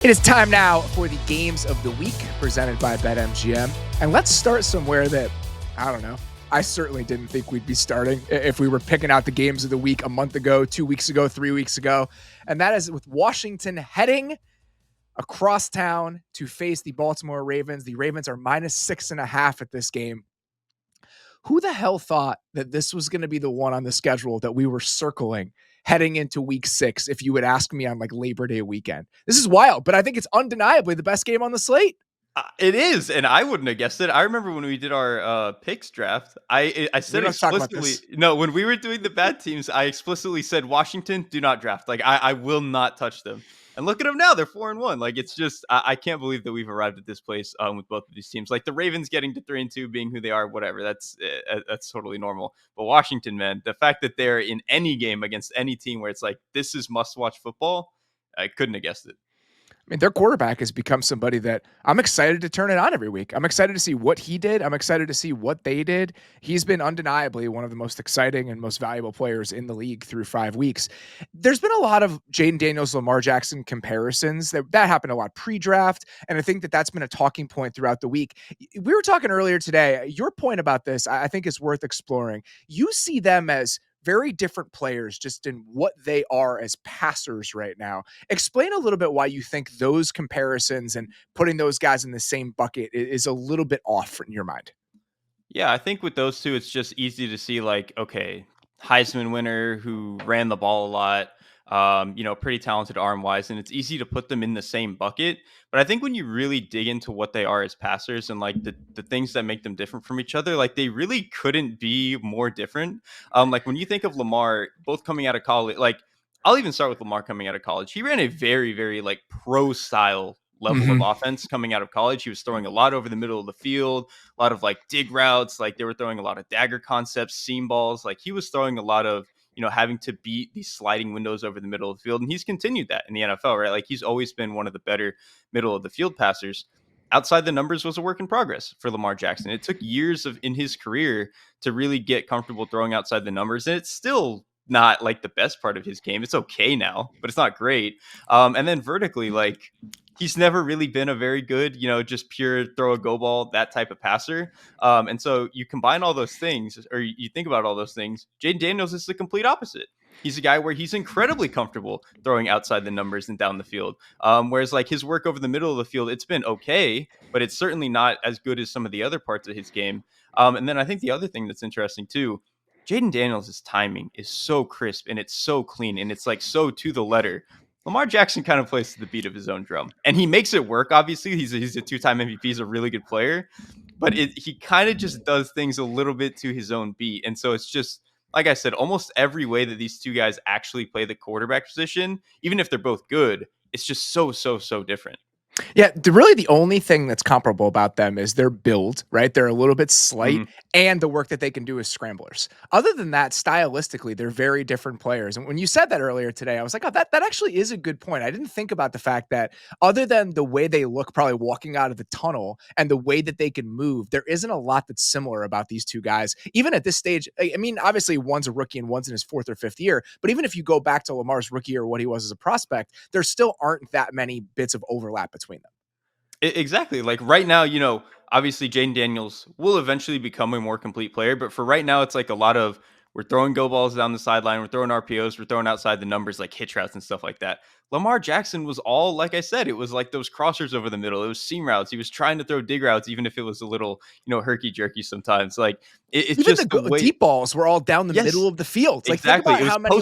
It is time now for the games of the week presented by BetMGM. And let's start somewhere that, I don't know, I certainly didn't think we'd be starting if we were picking out the games of the week a month ago, 2 weeks ago, 3 weeks ago. And that is with Washington heading across town to face the Baltimore Ravens. The Ravens are -6.5 at this game. Who the hell thought that this was going to be the one on the schedule that we were circling heading into week 6 if you would ask me on like Labor Day weekend? This is wild, but I think it's undeniably the best game on the slate. It is, and I wouldn't have guessed it. I remember when we did our picks draft, I said explicitly, no, when we were doing the bad teams, I explicitly said, Washington, do not draft. Like, I will not touch them. And look at them now. They're 4-1. Like, it's just, I can't believe that we've arrived at this place with both of these teams. Like, the Ravens getting to 3-2, being who they are, whatever. That's totally normal. But Washington, man, the fact that they're in any game against any team where it's like, this is must-watch football, I couldn't have guessed it. I mean, their quarterback has become somebody that I'm excited to turn it on every week. I'm excited to see what he did. I'm excited to see what they did. He's been undeniably one of the most exciting and most valuable players in the league through 5 weeks. There's been a lot of Jaden Daniels, Lamar Jackson comparisons that happened a lot pre-draft. And I think that that's been a talking point throughout the week. We were talking earlier today. Your point about this, I think is worth exploring. You see them as very different players just in what they are as passers right now. Explain a little bit why you think those comparisons and putting those guys in the same bucket is a little bit off in your mind. Yeah, I think with those two, it's just easy to see like, okay, Heisman winner who ran the ball a lot, pretty talented arm wise, and it's easy to put them in the same bucket. But I think when you really dig into what they are as passers and like the things that make them different from each other, like they really couldn't be more different. Like when you think of Lamar, both coming out of college, like I'll even start with Lamar coming out of college. He ran a very, very like pro style level of offense coming out of college. He was throwing a lot over the middle of the field, a lot of like dig routes. Like they were throwing a lot of dagger concepts, seam balls. Like he was throwing a lot of, having to beat these sliding windows over the middle of the field. And he's continued that in the NFL, right? Like he's always been one of the better middle of the field passers. Outside the numbers was a work in progress for Lamar Jackson. It took years in his career to really get comfortable throwing outside the numbers. And it's still not like the best part of his game. It's okay now, but it's not great. And then vertically, like he's never really been a very good, just pure throw a go ball, that type of passer. And so you combine all those things, or you think about all those things. Jaden Daniels is the complete opposite. He's a guy where he's incredibly comfortable throwing outside the numbers and down the field. Whereas like his work over the middle of the field, it's been okay, but it's certainly not as good as some of the other parts of his game. And then I think the other thing that's interesting too, Jaden Daniels' timing is so crisp and it's so clean and it's like so to the letter. Lamar Jackson kind of plays to the beat of his own drum, and he makes it work. Obviously, he's a 2-time MVP. He's a really good player, but he kind of just does things a little bit to his own beat. And so it's just, like I said, almost every way that these two guys actually play the quarterback position, even if they're both good, it's just so different. Yeah, really the only thing that's comparable about them is their build, right? They're a little bit slight, and the work that they can do as scramblers. Other than that, stylistically, they're very different players. And when you said that earlier today, I was like, oh, that actually is a good point. I didn't think about the fact that other than the way they look probably walking out of the tunnel and the way that they can move, there isn't a lot that's similar about these two guys. Even at this stage, I mean, obviously one's a rookie and one's in his 4th or 5th year, but even if you go back to Lamar's rookie or what he was as a prospect, there still aren't that many bits of overlap between them. Exactly. Like right now, obviously Jaden Daniels will eventually become a more complete player, but for right now, it's like a lot of we're throwing go balls down the sideline, we're throwing RPOs, we're throwing outside the numbers like hitch routes and stuff like that. Lamar Jackson was all, like I said, it was like those crossers over the middle. It was seam routes. He was trying to throw dig routes, even if it was a little, herky jerky sometimes. Like it's even just the deep balls were all down the middle of the field. Like exactly. Think about how many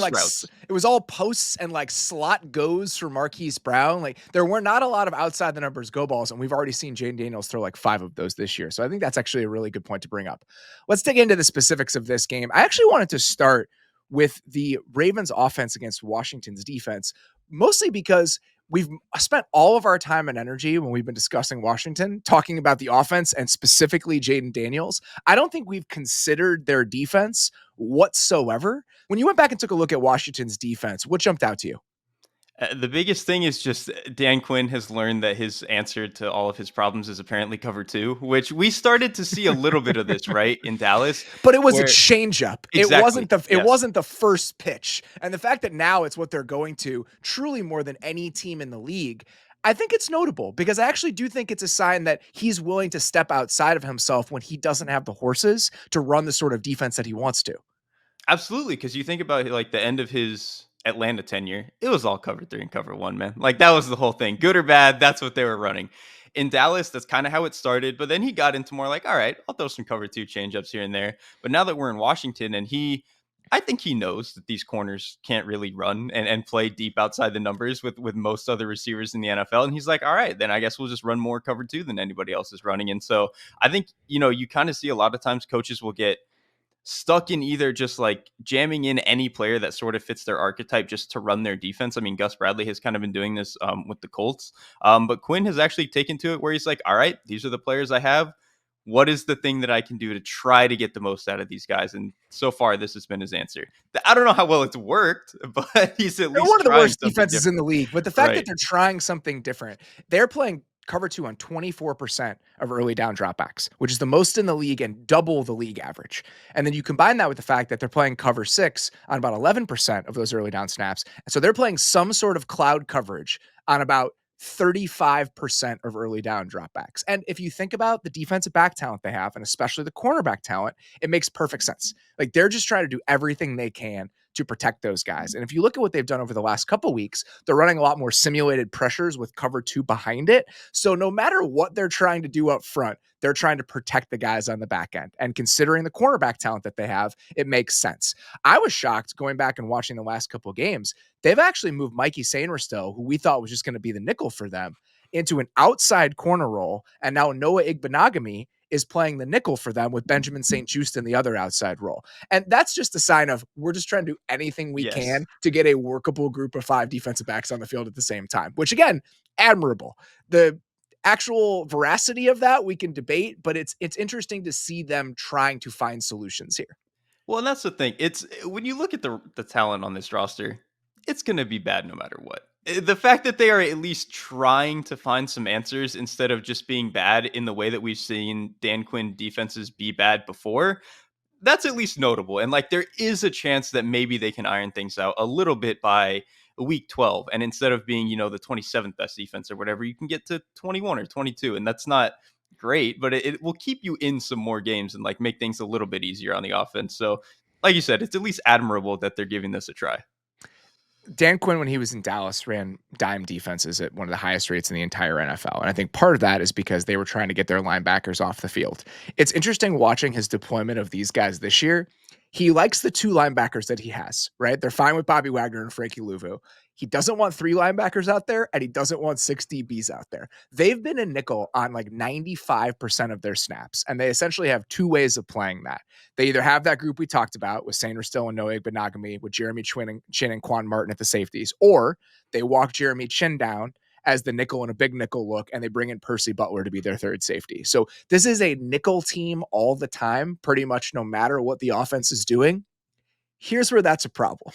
it was all posts and like slot goes for Marquise Brown. Like there were not a lot of outside the numbers go balls, and we've already seen Jaden Daniels throw like 5 of those this year. So I think that's actually a really good point to bring up. Let's dig into the specifics of this game. I actually wanted to start with the Ravens offense against Washington's defense, mostly because we've spent all of our time and energy when we've been discussing Washington talking about the offense and specifically Jaden Daniels. I don't think we've considered their defense whatsoever. When you went back and took a look at Washington's defense, what jumped out to you? The biggest thing is just Dan Quinn has learned that his answer to all of his problems is apparently cover 2, which we started to see a little bit of this, right, in Dallas. But it was a changeup. Exactly. It wasn't the first pitch. And the fact that now it's what they're going to truly more than any team in the league, I think it's notable because I actually do think it's a sign that he's willing to step outside of himself when he doesn't have the horses to run the sort of defense that he wants to. Absolutely, because you think about like the end of his Atlanta tenure, it was all cover three and cover one, man. Like that was the whole thing. Good or bad, that's what they were running. In Dallas, that's kind of how it started. But then he got into more like, all right, I'll throw some cover two changeups here and there. But now that we're in Washington and I think he knows that these corners can't really run and play deep outside the numbers with most other receivers in the NFL. And he's like, all right, then I guess we'll just run more cover two than anybody else is running. And so I think, you kind of see a lot of times coaches will get stuck in either just like jamming in any player that sort of fits their archetype just to run their defense. I mean, Gus Bradley has kind of been doing this with the Colts, but Quinn has actually taken to it where he's like, all right, these are the players I have. What is the thing that I can do to try to get the most out of these guys? And so far, this has been his answer. I don't know how well it's worked, but he's at They're least one of the trying worst something defenses in different. the league, but the fact that Right. they're trying something different, they're playing cover two on 24% of early down dropbacks, which is the most in the league and double the league average. And then you combine that with the fact that they're playing cover six on about 11% of those early down snaps. So they're playing some sort of cloud coverage on about 35% of early down dropbacks. And if you think about the defensive back talent they have, and especially the cornerback talent, it makes perfect sense. Like they're just trying to do everything they can to protect those guys. And if you look at what they've done over the last couple weeks, they're running a lot more simulated pressures with cover two behind it. So no matter what they're trying to do up front, they're trying to protect the guys on the back end. And considering the cornerback talent that they have, it makes sense. I was shocked going back and watching the last couple of games. They've actually moved Mikey Sainristil, who we thought was just going to be the nickel for them, into an outside corner role. And now Noah Igbenogany is playing the nickel for them with Benjamin St. Just in the other outside role. And that's just a sign of we're just trying to do anything we Yes. can to get a workable group of five defensive backs on the field at the same time, which again, admirable. The actual veracity of that we can debate, but it's interesting to see them trying to find solutions here. Well, and that's the thing. It's when you look at the talent on this roster, it's going to be bad no matter what. The fact that they are at least trying to find some answers instead of just being bad in the way that we've seen Dan Quinn defenses be bad before, that's at least notable. And like there is a chance that maybe they can iron things out a little bit by week 12. And instead of being, the 27th best defense or whatever, you can get to 21 or 22. And that's not great, but it will keep you in some more games and like make things a little bit easier on the offense. So, like you said, it's at least admirable that they're giving this a try. Dan Quinn, when he was in Dallas, ran dime defenses at one of the highest rates in the entire NFL. And I think part of that is because they were trying to get their linebackers off the field. It's interesting watching his deployment of these guys this year. He likes the two linebackers that he has, right? They're fine with Bobby Wagner and Frankie Louvu. He doesn't want three linebackers out there, and he doesn't want six DBs out there. They've been a nickel on like 95% of their snaps, and they essentially have two ways of playing that. They either have that group we talked about with Sainristil and Noah Igbenogany, with Jeremy Chin and Quan Martin at the safeties, or they walk Jeremy Chin down as the nickel and a big nickel look, and they bring in Percy Butler to be their third safety. So this is a nickel team all the time, pretty much no matter what the offense is doing. Here's where that's a problem.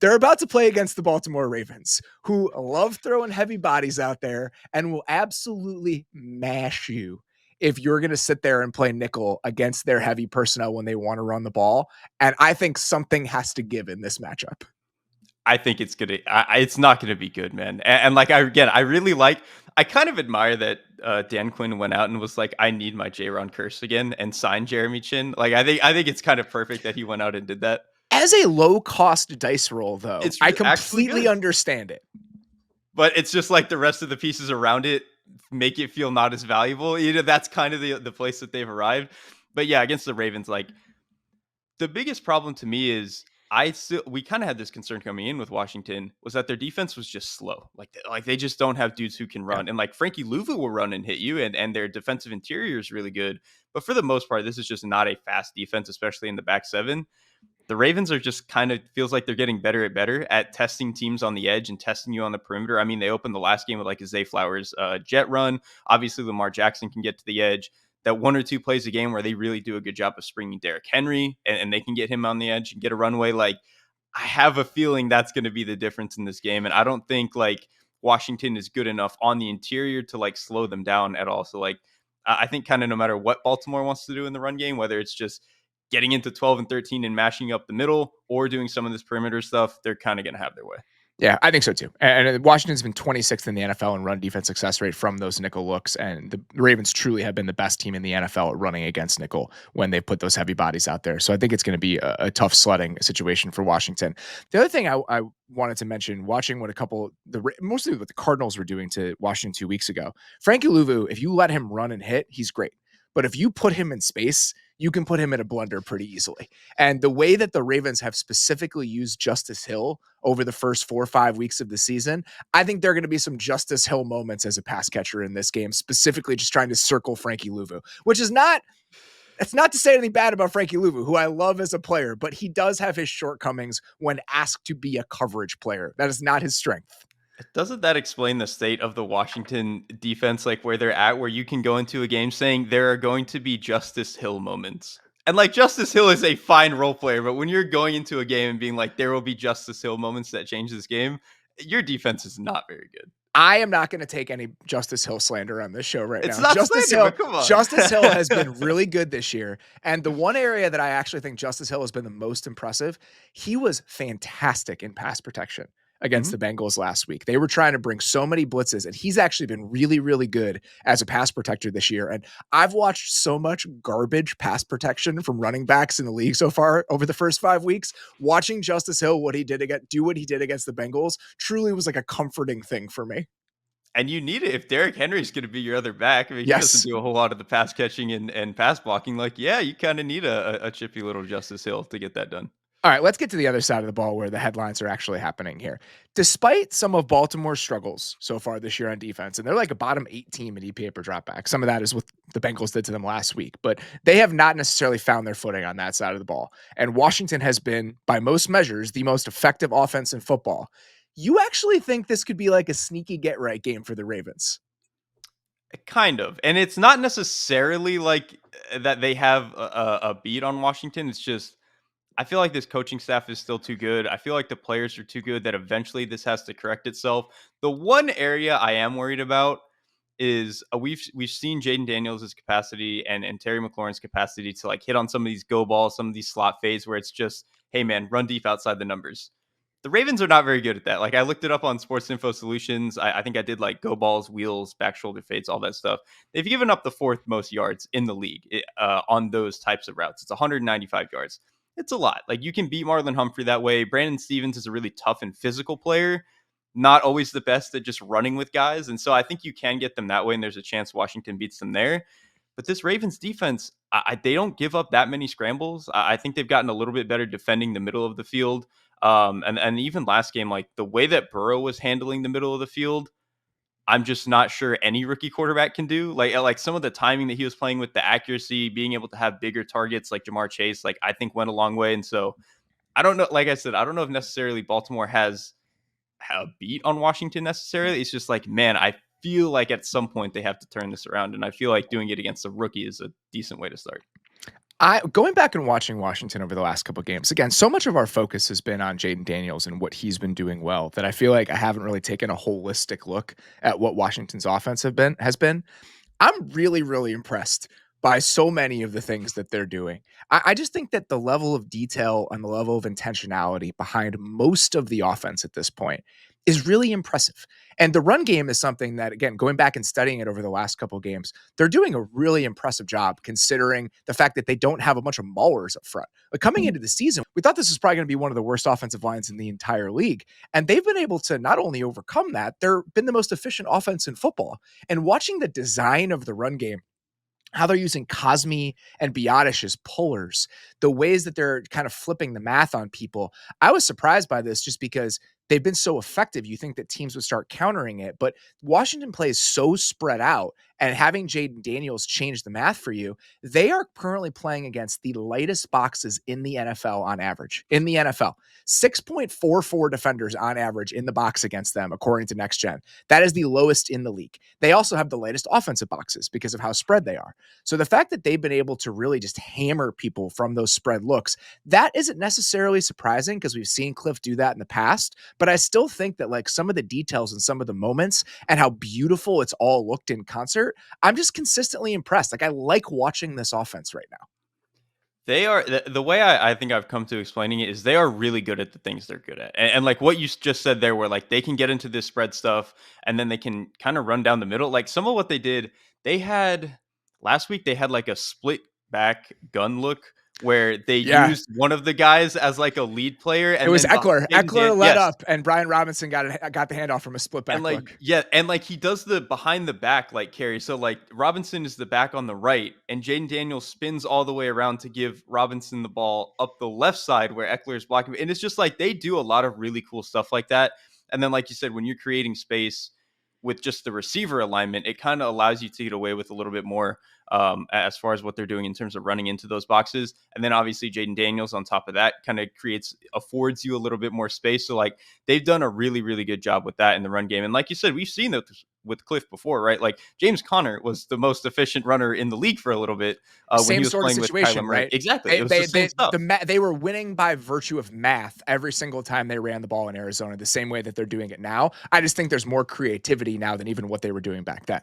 They're about to play against the Baltimore Ravens, who love throwing heavy bodies out there and will absolutely mash you if you're going to sit there and play nickel against their heavy personnel when they want to run the ball. And I think something has to give in this matchup. I think it's not gonna be good, man. And like I really like. I kind of admire that Dan Quinn went out and was like, I need my J-Ron curse again and signed Jeremy Chin. Like I think it's kind of perfect that he went out and did that. As a low cost dice roll, though, It's I actually completely good. understand it. But it's just like the rest of the pieces around it make it feel not as valuable. That's kind of the place that they've arrived. But yeah, against the Ravens, like the biggest problem to me is we kind of had this concern coming in with Washington was that their defense was just slow. Like they just don't have dudes who can Yeah. run. And like Frankie Louvu will run and hit you, and their defensive interior is really good. But for the most part, this is just not a fast defense, especially in the back seven. The Ravens are just kind of feels like they're getting better at testing teams on the edge and testing you on the perimeter. I mean, they opened the last game with like a Zay Flowers jet run. Obviously, Lamar Jackson can get to the edge. That one or two plays a game where they really do a good job of springing Derrick Henry and they can get him on the edge and get a runway. Like, I have a feeling that's going to be the difference in this game. And I don't think like Washington is good enough on the interior to like slow them down at all. So like, I think kind of no matter what Baltimore wants to do in the run game, whether it's just getting into 12 and 13 and mashing up the middle or doing some of this perimeter stuff, they're kind of going to have their way. Yeah, I think so too. And Washington's been 26th in the NFL in run defense success rate from those nickel looks, and the Ravens truly have been the best team in the NFL at running against nickel when they put those heavy bodies out there. So I think it's going to be a tough sledding situation for Washington. The other thing I wanted to mention, watching what mostly what the Cardinals were doing to Washington 2 weeks ago, Frankie Louvu, if you let him run and hit, he's great. But if you put him in space, you can put him in a blender pretty easily. And the way that the Ravens have specifically used Justice Hill over the first 4 or 5 weeks of the season, I think there are going to be some Justice Hill moments as a pass catcher in this game, specifically just trying to circle Frankie Louvu, which is not it's not to say anything bad about Frankie Louvu, who I love as a player, but he does have his shortcomings when asked to be a coverage player. That is not his strength. Doesn't that explain the state of the Washington defense, like where they're at, where you can go into a game saying there are going to be Justice Hill moments? And like Justice Hill is a fine role player, but when you're going into a game and being like, there will be Justice Hill moments that change this game, your defense is not very good. I am not going to take any Justice Hill slander on this show right It's now. not slander, but come on. Justice Hill has been really good this year. And the one area that I actually think Justice Hill has been the most impressive, he was fantastic in pass protection against Mhm. the Bengals last week. They were trying to bring so many blitzes, and he's actually been really, really good as a pass protector this year. And I've watched so much garbage pass protection from running backs in the league so far over the first 5 weeks. Watching Justice Hill, what he did against the Bengals, truly was like a comforting thing for me. And you need it if Derrick Henry's going to be your other back. I mean, he doesn't Yes. do a whole lot of the pass catching and pass blocking. Like, yeah, you kind of need a chippy little Justice Hill to get that done. All right, let's get to the other side of the ball where the headlines are actually happening here. Despite some of Baltimore's struggles so far this year on defense, and they're like a bottom 8 team in EPA per dropback. Some of that is what the Bengals did to them last week, but they have not necessarily found their footing on that side of the ball. And Washington has been, by most measures, the most effective offense in football. You actually think this could be like a sneaky get right game for the Ravens? Kind of. And it's not necessarily like that they have a beat on Washington. It's just, I feel like this coaching staff is still too good. I feel like the players are too good that eventually this has to correct itself. The one area I am worried about is we've seen Jaden Daniels' capacity and Terry McLaurin's capacity to like hit on some of these go balls, some of these slot fades where it's just, hey man, run deep outside the numbers. The Ravens are not very good at that. Like I looked it up on Sports Info Solutions. I think I did like go balls, wheels, back shoulder fades, all that stuff. They've given up the fourth most yards in the league on those types of routes. It's 195 yards. It's a lot. Like you can beat Marlon Humphrey that way. Brandon Stevens is a really tough and physical player, not always the best at just running with guys. And so I think you can get them that way, and there's a chance Washington beats them there. But this Ravens defense, they don't give up that many scrambles. I think they've gotten a little bit better defending the middle of the field. And even last game, like the way that Burrow was handling the middle of the field, I'm just not sure any rookie quarterback can do. Like some of the timing that he was playing with, the accuracy, being able to have bigger targets like Jamar Chase, like I think went a long way. And so I don't know. Like I said, I don't know if necessarily Baltimore has a beat on Washington necessarily. It's just like, man, I feel like at some point they have to turn this around, and I feel like doing it against a rookie is a decent way to start. I going back and watching Washington over the last couple of games, again, so much of our focus has been on Jaden Daniels and what he's been doing well that I feel like I haven't really taken a holistic look at what Washington's offense has been. I'm really, really impressed by so many of the things that they're doing. I just think that the level of detail and the level of intentionality behind most of the offense at this point is really impressive. And the run game is something that, again, going back and studying it over the last couple of games, they're doing a really impressive job considering the fact that they don't have a bunch of maulers up front. But coming into the season, we thought this was probably going to be one of the worst offensive lines in the entire league. And they've been able to not only overcome that, they've been the most efficient offense in football. And watching the design of the run game, how they're using Cosme and Biotish as pullers, the ways that they're kind of flipping the math on people. I was surprised by this just because they've been so effective. You think that teams would start countering it, but Washington plays so spread out, and having Jaden Daniels change the math for you, they are currently playing against the lightest boxes in the NFL on average. In the NFL, 6.44 defenders on average in the box against them, according to Next Gen. That is the lowest in the league. They also have the lightest offensive boxes because of how spread they are. So the fact that they've been able to really just hammer people from those spread looks, that isn't necessarily surprising because we've seen Cliff do that in the past. But I still think that like some of the details and some of the moments and how beautiful it's all looked in concert, I'm just consistently impressed. Like I like watching this offense right now. They are the way I think I've come to explaining it is they are really good at the things they're good at. And like what you just said there, where like they can get into this spread stuff and then they can kind of run down the middle. Like some of what they did, they had last week, they had like a split back gun look where they Yeah. used one of the guys as like a lead player It and was then Eckler. Eckler led yes. up, and Brian Robinson got the handoff from a split And back like, look. yeah, and like he does the behind the back like carry. So like Robinson is the back on the right, and Jaden Daniels spins all the way around to give Robinson the ball up the left side where Eckler is blocking. And it's just like they do a lot of really cool stuff like that. And then, like you said, when you're creating space with just the receiver alignment, it kind of allows you to get away with a little bit more as far as what they're doing in terms of running into those boxes. And then obviously Jaden Daniels on top of that kind of affords you a little bit more space. So like they've done a really, really good job with that in the run game. And like you said, we've seen that with Cliff before, right? Like James Conner was the most efficient runner in the league for a little bit when he Same was sort of playing with Kyler situation, Murray. right? Exactly. It was the same stuff. They were winning by virtue of math every single time they ran the ball in Arizona, the same way that they're doing it now. I just think there's more creativity now than even what they were doing back then.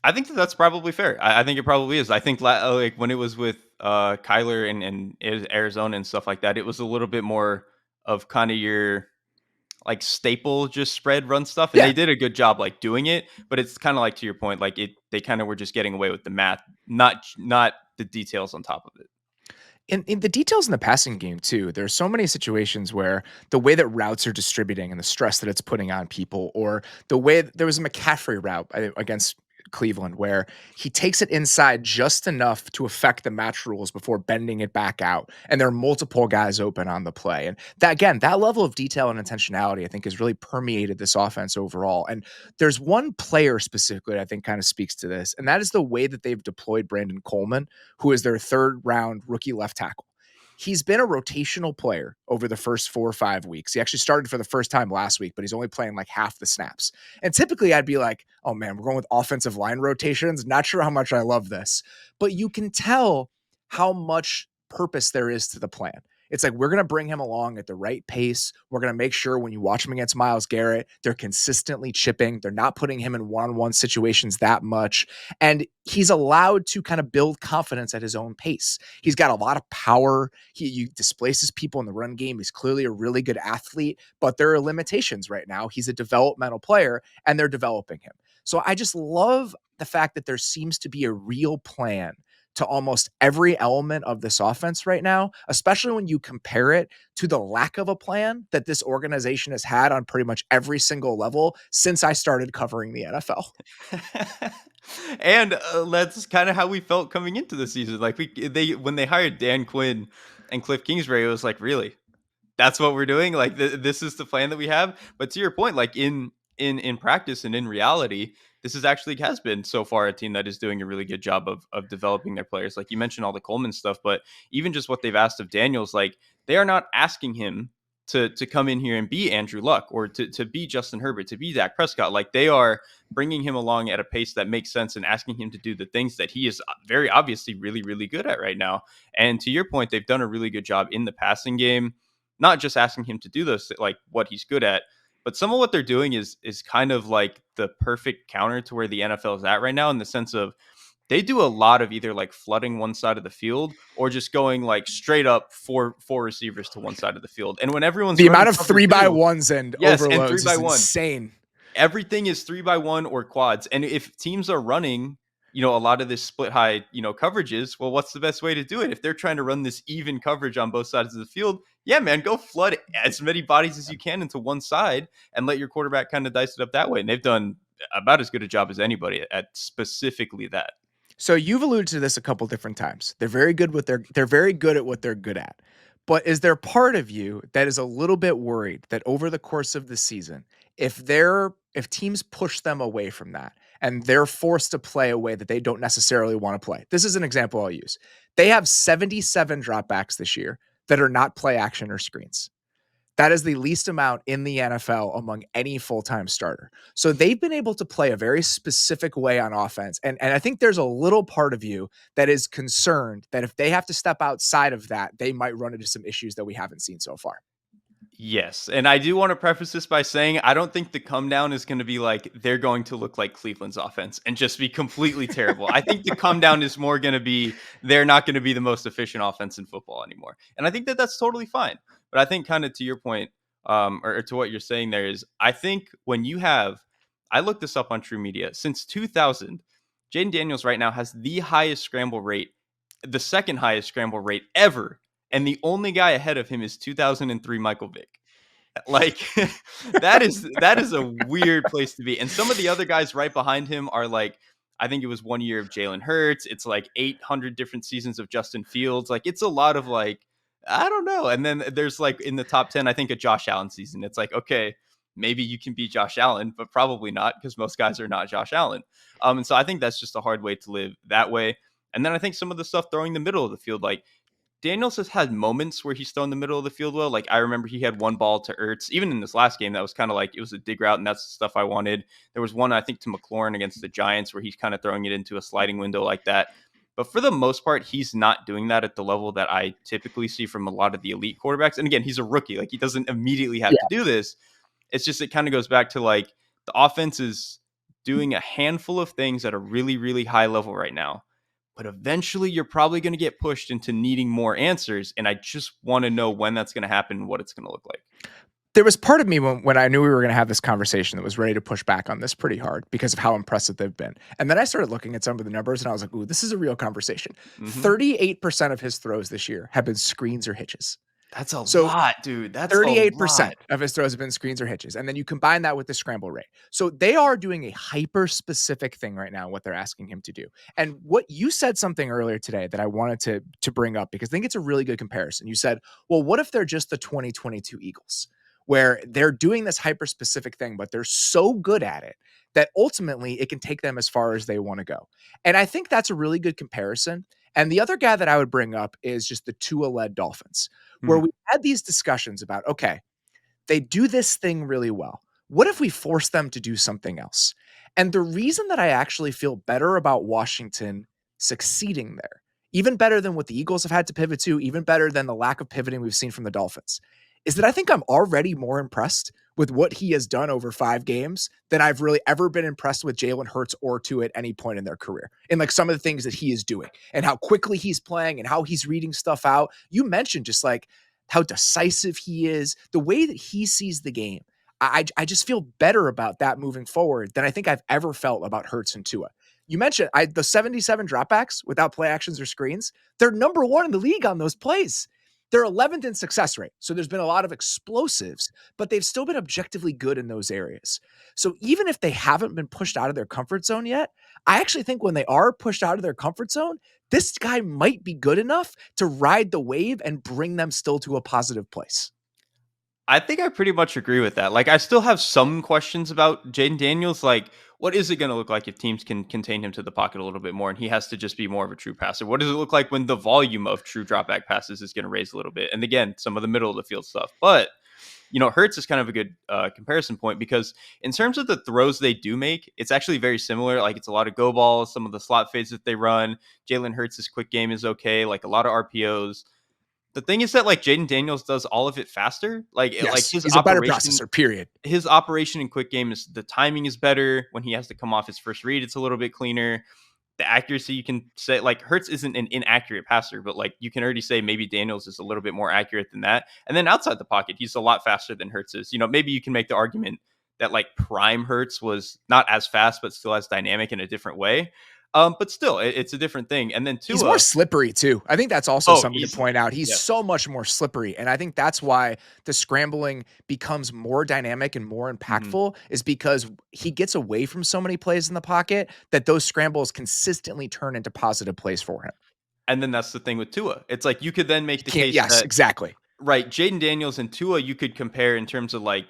I think that that's probably fair. I think it probably is. I think like when it was with Kyler and Arizona and stuff like that, it was a little bit more of kind of your like staple just spread run stuff, and Yeah. they did a good job like doing it. But it's kind of like to your point, like they kind of were just getting away with the math, not the details on top of it. In the details in the passing game too, there's so many situations where the way that routes are distributing and the stress that it's putting on people, or the way there was a McCaffrey route against Cleveland where he takes it inside just enough to affect the match rules before bending it back out, and there are multiple guys open on the play. And that again, that level of detail and intentionality, I think, has really permeated this offense overall. And there's one player specifically that I think kind of speaks to this, and that is the way that they've deployed Brandon Coleman, who is their third round rookie left tackle. He's been a rotational player over the first 4 or 5 weeks. He actually started for the first time last week, but he's only playing like half the snaps. And typically I'd be like, oh man, we're going with offensive line rotations. Not sure how much I love this, but you can tell how much purpose there is to the plan. It's like we're going to bring him along at the right pace. We're going to make sure when you watch him against Myles Garrett, they're consistently chipping. They're not putting him in one-on-one situations that much. And he's allowed to kind of build confidence at his own pace. He's got a lot of power. He displaces people in the run game. He's clearly a really good athlete, but there are limitations right now. He's a developmental player, and they're developing him. So I just love the fact that there seems to be a real plan to almost every element of this offense right now, especially when you compare it to the lack of a plan that this organization has had on pretty much every single level since I started covering the NFL. And that's kind of how we felt coming into the season. Like they when they hired Dan Quinn and Cliff Kingsbury, it was like, really, that's what we're doing. Like this is the plan that we have. But to your point, like in practice and in reality, this is actually has been so far a team that is doing a really good job of developing their players. Like you mentioned all the Coleman stuff, but even just what they've asked of Daniels, like they are not asking him to come in here and be Andrew Luck or to be Justin Herbert, to be Dak Prescott. Like they are bringing him along at a pace that makes sense and asking him to do the things that he is very obviously really, really good at right now. And to your point, they've done a really good job in the passing game, not just asking him to do those, like what he's good at, but some of what they're doing is kind of like the perfect counter to where the NFL is at right now, in the sense of they do a lot of either like flooding one side of the field or just going like straight up four receivers to one side of the field. And when everyone's The running amount of cover 3x two, ones and yes, and three overloads by is one, insane. everything is 3x1 or quads. And if teams are running, a lot of this split high, coverages, well, what's the best way to do it? If they're trying to run this even coverage on both sides of the field, yeah, man, go flood as many bodies as you can into one side and let your quarterback kind of dice it up that way. And they've done about as good a job as anybody at specifically that. So you've alluded to this a couple different times. They're very good at what they're good at. But is there part of you that is a little bit worried that over the course of the season, if teams push them away from that and they're forced to play a way that they don't necessarily want to play? This is an example I'll use. They have 77 dropbacks this year that are not play action or screens. That is the least amount in the NFL among any full-time starter. So they've been able to play a very specific way on offense. And I think there's a little part of you that is concerned that if they have to step outside of that, they might run into some issues that we haven't seen so far. Yes, and I do want to preface this by saying I don't think the come down is going to be like they're going to look like Cleveland's offense and just be completely terrible. I think the come down is more going to be they're not going to be the most efficient offense in football anymore, and I think that that's totally fine. But I think kind of to your point, or to what you're saying there is, I think when you have, I looked this up on True Media since 2000, Jaden Daniels right now has the highest scramble rate, the second highest scramble rate ever, and the only guy ahead of him is 2003 Michael Vick. Like that is a weird place to be. And some of the other guys right behind him are like, I think it was 1 year of Jalen Hurts. It's like 800 different seasons of Justin Fields. Like it's a lot of like, I don't know. And then there's like in the top 10, I think a Josh Allen season. It's like, okay, maybe you can beat Josh Allen, but probably not because most guys are not Josh Allen. And so I think that's just a hard way to live that way. And then I think some of the stuff throwing the middle of the field, like Daniels has had moments where he's thrown the middle of the field well. Like I remember he had one ball to Ertz, even in this last game, that was kind of like it was a dig route, and that's the stuff I wanted. There was one I think to McLaurin against the Giants where he's kind of throwing it into a sliding window like that. But for the most part, he's not doing that at the level that I typically see from a lot of the elite quarterbacks. And again, he's a rookie; like he doesn't immediately have to do this. It's just it kind of goes back to like the offense is doing a handful of things at a really, really high level right now, but eventually you're probably going to get pushed into needing more answers. And I just want to know when that's going to happen and what it's going to look like. There was part of me when I knew we were going to have this conversation that was ready to push back on this pretty hard because of how impressive they've been. And then I started looking at some of the numbers and I was like, ooh, this is a real conversation. Hmm. 38% of his throws this year have been screens or hitches. That's a So lot, dude. That's a 38% lot. of his throws have been screens or hitches. And then you combine that with the scramble rate. So they are doing a hyper specific thing right now, what they're asking him to do. And what you said something earlier today that I wanted to bring up because I think it's a really good comparison. You said, well, what if they're just the 2022 Eagles, where they're doing this hyper specific thing, but they're so good at it that ultimately it can take them as far as they want to go. And I think that's a really good comparison. And the other guy that I would bring up is just the Tua led Dolphins, where Hmm. we had these discussions about, okay, they do this thing really well. What if we force them to do something else? And the reason that I actually feel better about Washington succeeding there, even better than what the Eagles have had to pivot to, even better than the lack of pivoting we've seen from the Dolphins, is that I think I'm already more impressed with what he has done over 5 games than I've really ever been impressed with Jalen Hurts or Tua at any point in their career. And like some of the things that he is doing and how quickly he's playing and how he's reading stuff out. You mentioned just like how decisive he is, the way that he sees the game. I just feel better about that moving forward than I think I've ever felt about Hurts and Tua. You mentioned the 77 dropbacks without play actions or screens. They're number one in the league on those plays. They're 11th in success rate. So there's been a lot of explosives, but they've still been objectively good in those areas. So even if they haven't been pushed out of their comfort zone yet, I actually think when they are pushed out of their comfort zone, this guy might be good enough to ride the wave and bring them still to a positive place. I think I pretty much agree with that. Like, I still have some questions about Jaden Daniels. Like, what is it going to look like if teams can contain him to the pocket a little bit more and he has to just be more of a true passer? What does it look like when the volume of true dropback passes is going to raise a little bit? And again, some of the middle of the field stuff. But, Hurts is kind of a good comparison point because in terms of the throws they do make, it's actually very similar. Like, it's a lot of go balls, some of the slot fades that they run. Jalen Hurts' quick game is okay, like a lot of RPOs. The thing is that like Jaden Daniels does all of it faster. Like Yes, he's a better processor, period. his operation in quick game is the timing is better. When he has to come off his first read, it's a little bit cleaner. The accuracy you can say like Hertz isn't an inaccurate passer, but like you can already say maybe Daniels is a little bit more accurate than that. And then outside the pocket, he's a lot faster than Hertz is. Maybe you can make the argument that like prime Hertz was not as fast, but still as dynamic in a different way. But still, it's a different thing. And then He's more Tua, slippery too. I think that's also oh, something to point easily, out. He's yes. so much more slippery. And I think that's why the scrambling becomes more dynamic and more Mhm. impactful is because he gets away from so many plays in the pocket that those scrambles consistently turn into positive plays for him. And then that's the thing with Tua. It's like you could then You make the can't, case yes, that exactly. right, Jaden Daniels and Tua you could compare in terms of like,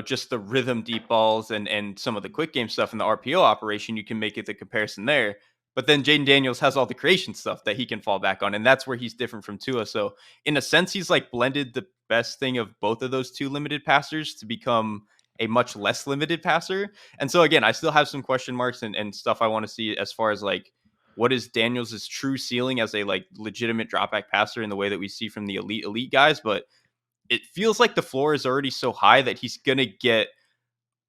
just the rhythm deep balls and some of the quick game stuff in the RPO operation, you can make it the comparison there. But then Jaden Daniels has all the creation stuff that he can fall back on, and that's where he's different from Tua. So in a sense, he's like blended the best thing of both of those two limited passers to become a much less limited passer. And so again, I still have some question marks and stuff I want to see as far as like what is Daniels' true ceiling as a like legitimate dropback passer in the way that we see from the elite guys. But it feels like the floor is already so high that he's going to get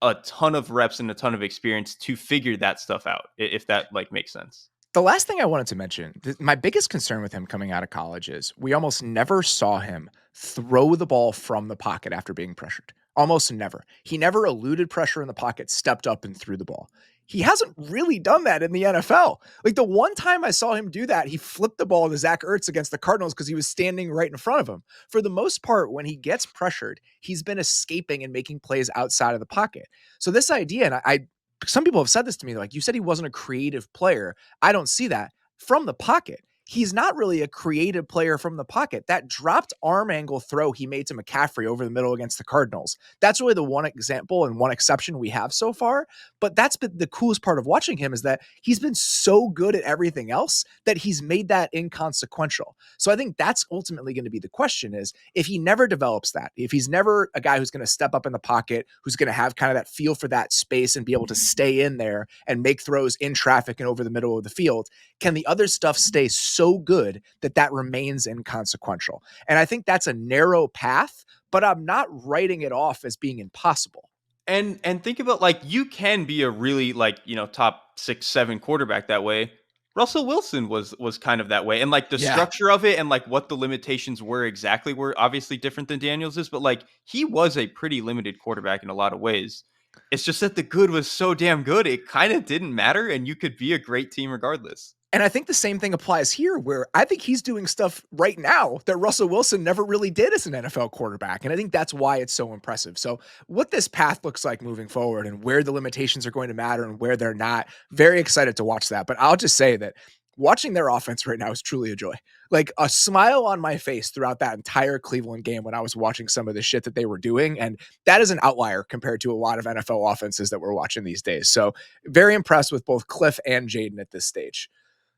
a ton of reps and a ton of experience to figure that stuff out, if that like makes sense. The last thing I wanted to mention, my biggest concern with him coming out of college is we almost never saw him throw the ball from the pocket after being pressured. Almost never. He never eluded pressure in the pocket, stepped up and threw the ball. He hasn't really done that in the NFL. Like the one time I saw him do that, he flipped the ball to Zach Ertz against the Cardinals because he was standing right in front of him. For the most part, when he gets pressured, he's been escaping and making plays outside of the pocket. So this idea, and I some people have said this to me, like, you said he wasn't a creative player. I don't see that from the pocket. He's not really a creative player from the pocket. That dropped arm angle throw he made to McCaffrey over the middle against the Cardinals. That's really the one example and one exception we have so far. But that's been the coolest part of watching him, is that he's been so good at everything else that he's made that inconsequential. So I think that's ultimately going to be the question, is if he never develops that, if he's never a guy who's going to step up in the pocket, who's going to have kind of that feel for that space and be able to stay in there and make throws in traffic and over the middle of the field, can the other stuff stay so good that that remains inconsequential? And I think that's a narrow path, but I'm not writing it off as being impossible. And think about, like, you can be a really, like, top 6, 7 quarterback that way. Russell Wilson was kind of that way. And like the Yeah. structure of it and like what the limitations were exactly were obviously different than Daniels is, but like he was a pretty limited quarterback in a lot of ways. It's just that the good was so damn good, it kind of didn't matter, and you could be a great team regardless. And I think the same thing applies here, where I think he's doing stuff right now that Russell Wilson never really did as an NFL quarterback. And I think that's why it's so impressive. So what this path looks like moving forward and where the limitations are going to matter and where they're not, very excited to watch that. But I'll just say that watching their offense right now is truly a joy. Like a smile on my face throughout that entire Cleveland game when I was watching some of the shit that they were doing. And that is an outlier compared to a lot of NFL offenses that we're watching these days. So very impressed with both Cliff and Jaden at this stage.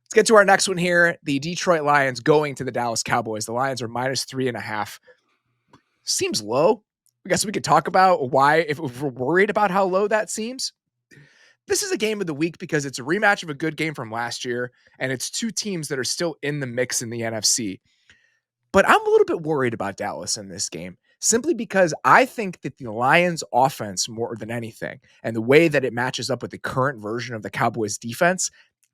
Let's get to our next one here. The Detroit Lions going to the Dallas Cowboys. The Lions are -3.5. Seems low. I guess we could talk about why, if we're worried about how low that seems. This is a game of the week because it's a rematch of a good game from last year, and it's two teams that are still in the mix in the NFC. But I'm a little bit worried about Dallas in this game, simply because I think that the Lions offense, more than anything, and the way that it matches up with the current version of the Cowboys defense,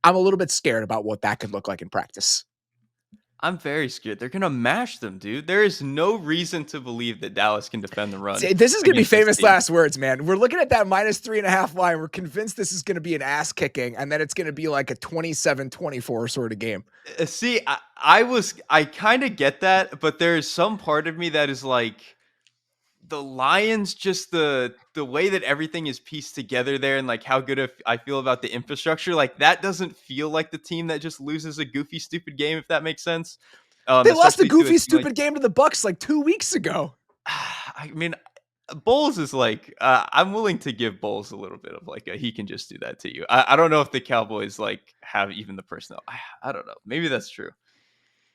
I'm a little bit scared about what that could look like in practice. I'm very scared. They're gonna mash them, dude. There is no reason to believe that Dallas can defend the run This is going to be against this famous team. last words, man. We're looking at that -3.5 line. We're convinced this is going to be an ass kicking, and then it's going to be like a 27-24 sort of game. See, I kind of get that, but there's some part of me that is like the Lions, just the way that everything is pieced together there, and like how good I feel about the infrastructure. Like that doesn't feel like the team that just loses a goofy, stupid game, if that makes sense. They lost a Especially to a goofy, team like, stupid game to the Bucks like 2 weeks ago. I mean, Bowles is like, I'm willing to give Bowles a little bit of like he can just do that to you. I don't know if the Cowboys like have even the personnel. I don't know. Maybe that's true.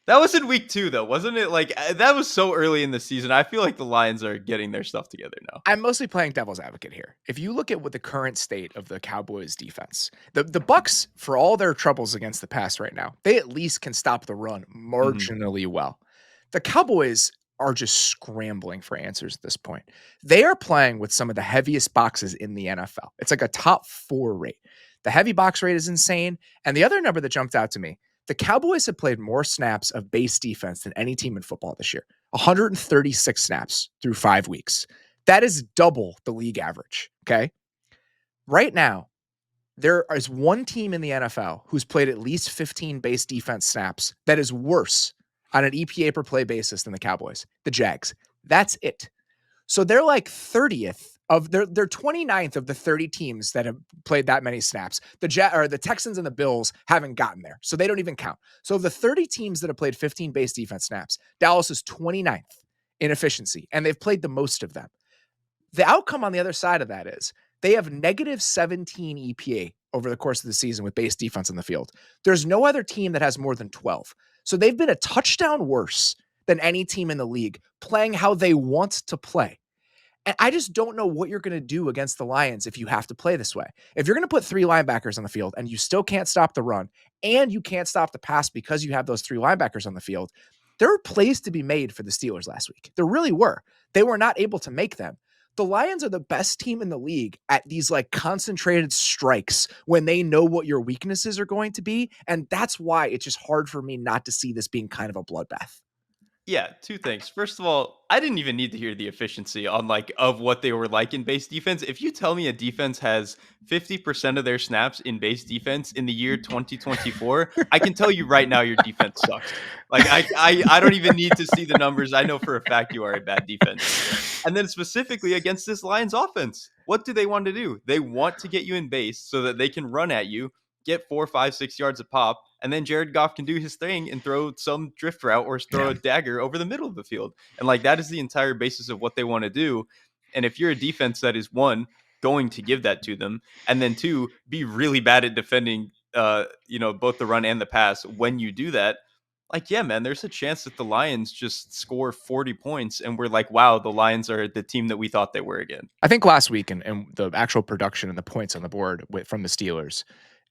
That was in week 2 though, wasn't it? Like that was so early in the season. I feel like the Lions are getting their stuff together now. I'm mostly playing devil's advocate here. If you look at what the current state of the Cowboys defense, the Bucks, for all their troubles against the pass right now, they at least can stop the run Mhm. marginally well. The Cowboys are just scrambling for answers at this point. They are playing with some of the heaviest boxes in the NFL. It's like a top 4 rate. The heavy box rate is insane. And the other number that jumped out to me, the Cowboys have played more snaps of base defense than any team in football this year. 136 snaps through 5 weeks. That is double the league average. Okay. Right now, there is one team in the NFL who's played at least 15 base defense snaps that is worse on an EPA per play basis than the Cowboys, the Jags. That's it. So they're like 30th of they're 29th of the 30 teams that have played that many snaps. The Texans and the Bills haven't gotten there. So they don't even count. So of the 30 teams that have played 15 base defense snaps, Dallas is 29th in efficiency, and they've played the most of them. The outcome on the other side of that is they have -17 EPA over the course of the season with base defense on the field. There's no other team that has more than 12. So they've been a touchdown worse than any team in the league playing how they want to play. And I just don't know what you're going to do against the Lions if you have to play this way. If you're going to put 3 linebackers on the field and you still can't stop the run and you can't stop the pass because you have those 3 linebackers on the field, There were plays to be made for the Steelers last week. There really were. They were not able to make them. The Lions are the best team in the league at these like concentrated strikes when they know what your weaknesses are going to be. And that's why it's just hard for me not to see this being kind of a bloodbath. Yeah, two things. First of all, I didn't even need to hear the efficiency on like of what they were like in base defense. If you tell me a defense has 50% of their snaps in base defense in the year 2024, I can tell you right now your defense sucks. Like I don't even need to see the numbers. I know for a fact you are a bad defense. And then specifically against this Lions offense, what do they want to do? They want to get you in base so that they can run at you, get 4, 5, 6 yards a pop, and then Jared Goff can do his thing and throw some drift route or throw Yeah. a dagger over the middle of the field. And like that is the entire basis of what they want to do. And if you're a defense that is one, going to give that to them, and then two, be really bad at defending both the run and the pass when you do that, like, yeah, man, there's a chance that the Lions just score 40 points and we're like, wow, the Lions are the team that we thought they were again. I think last week and the actual production and the points on the board from the Steelers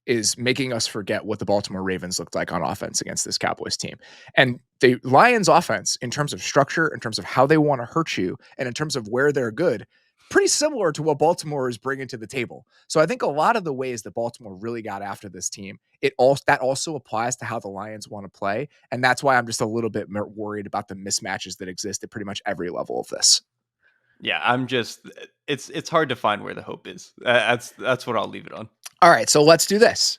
is making us forget what the Baltimore Ravens looked like on offense against this Cowboys team. And the Lions offense, in terms of structure, in terms of how they want to hurt you, and in terms of where they're good, pretty similar to what Baltimore is bringing to the table. So I think a lot of the ways that Baltimore really got after this team, that also applies to how the Lions want to play. And that's why I'm just a little bit more worried about the mismatches that exist at pretty much every level of this. Yeah, I'm just it's hard to find where the hope is. That's what I'll leave it on. All right, so let's do this.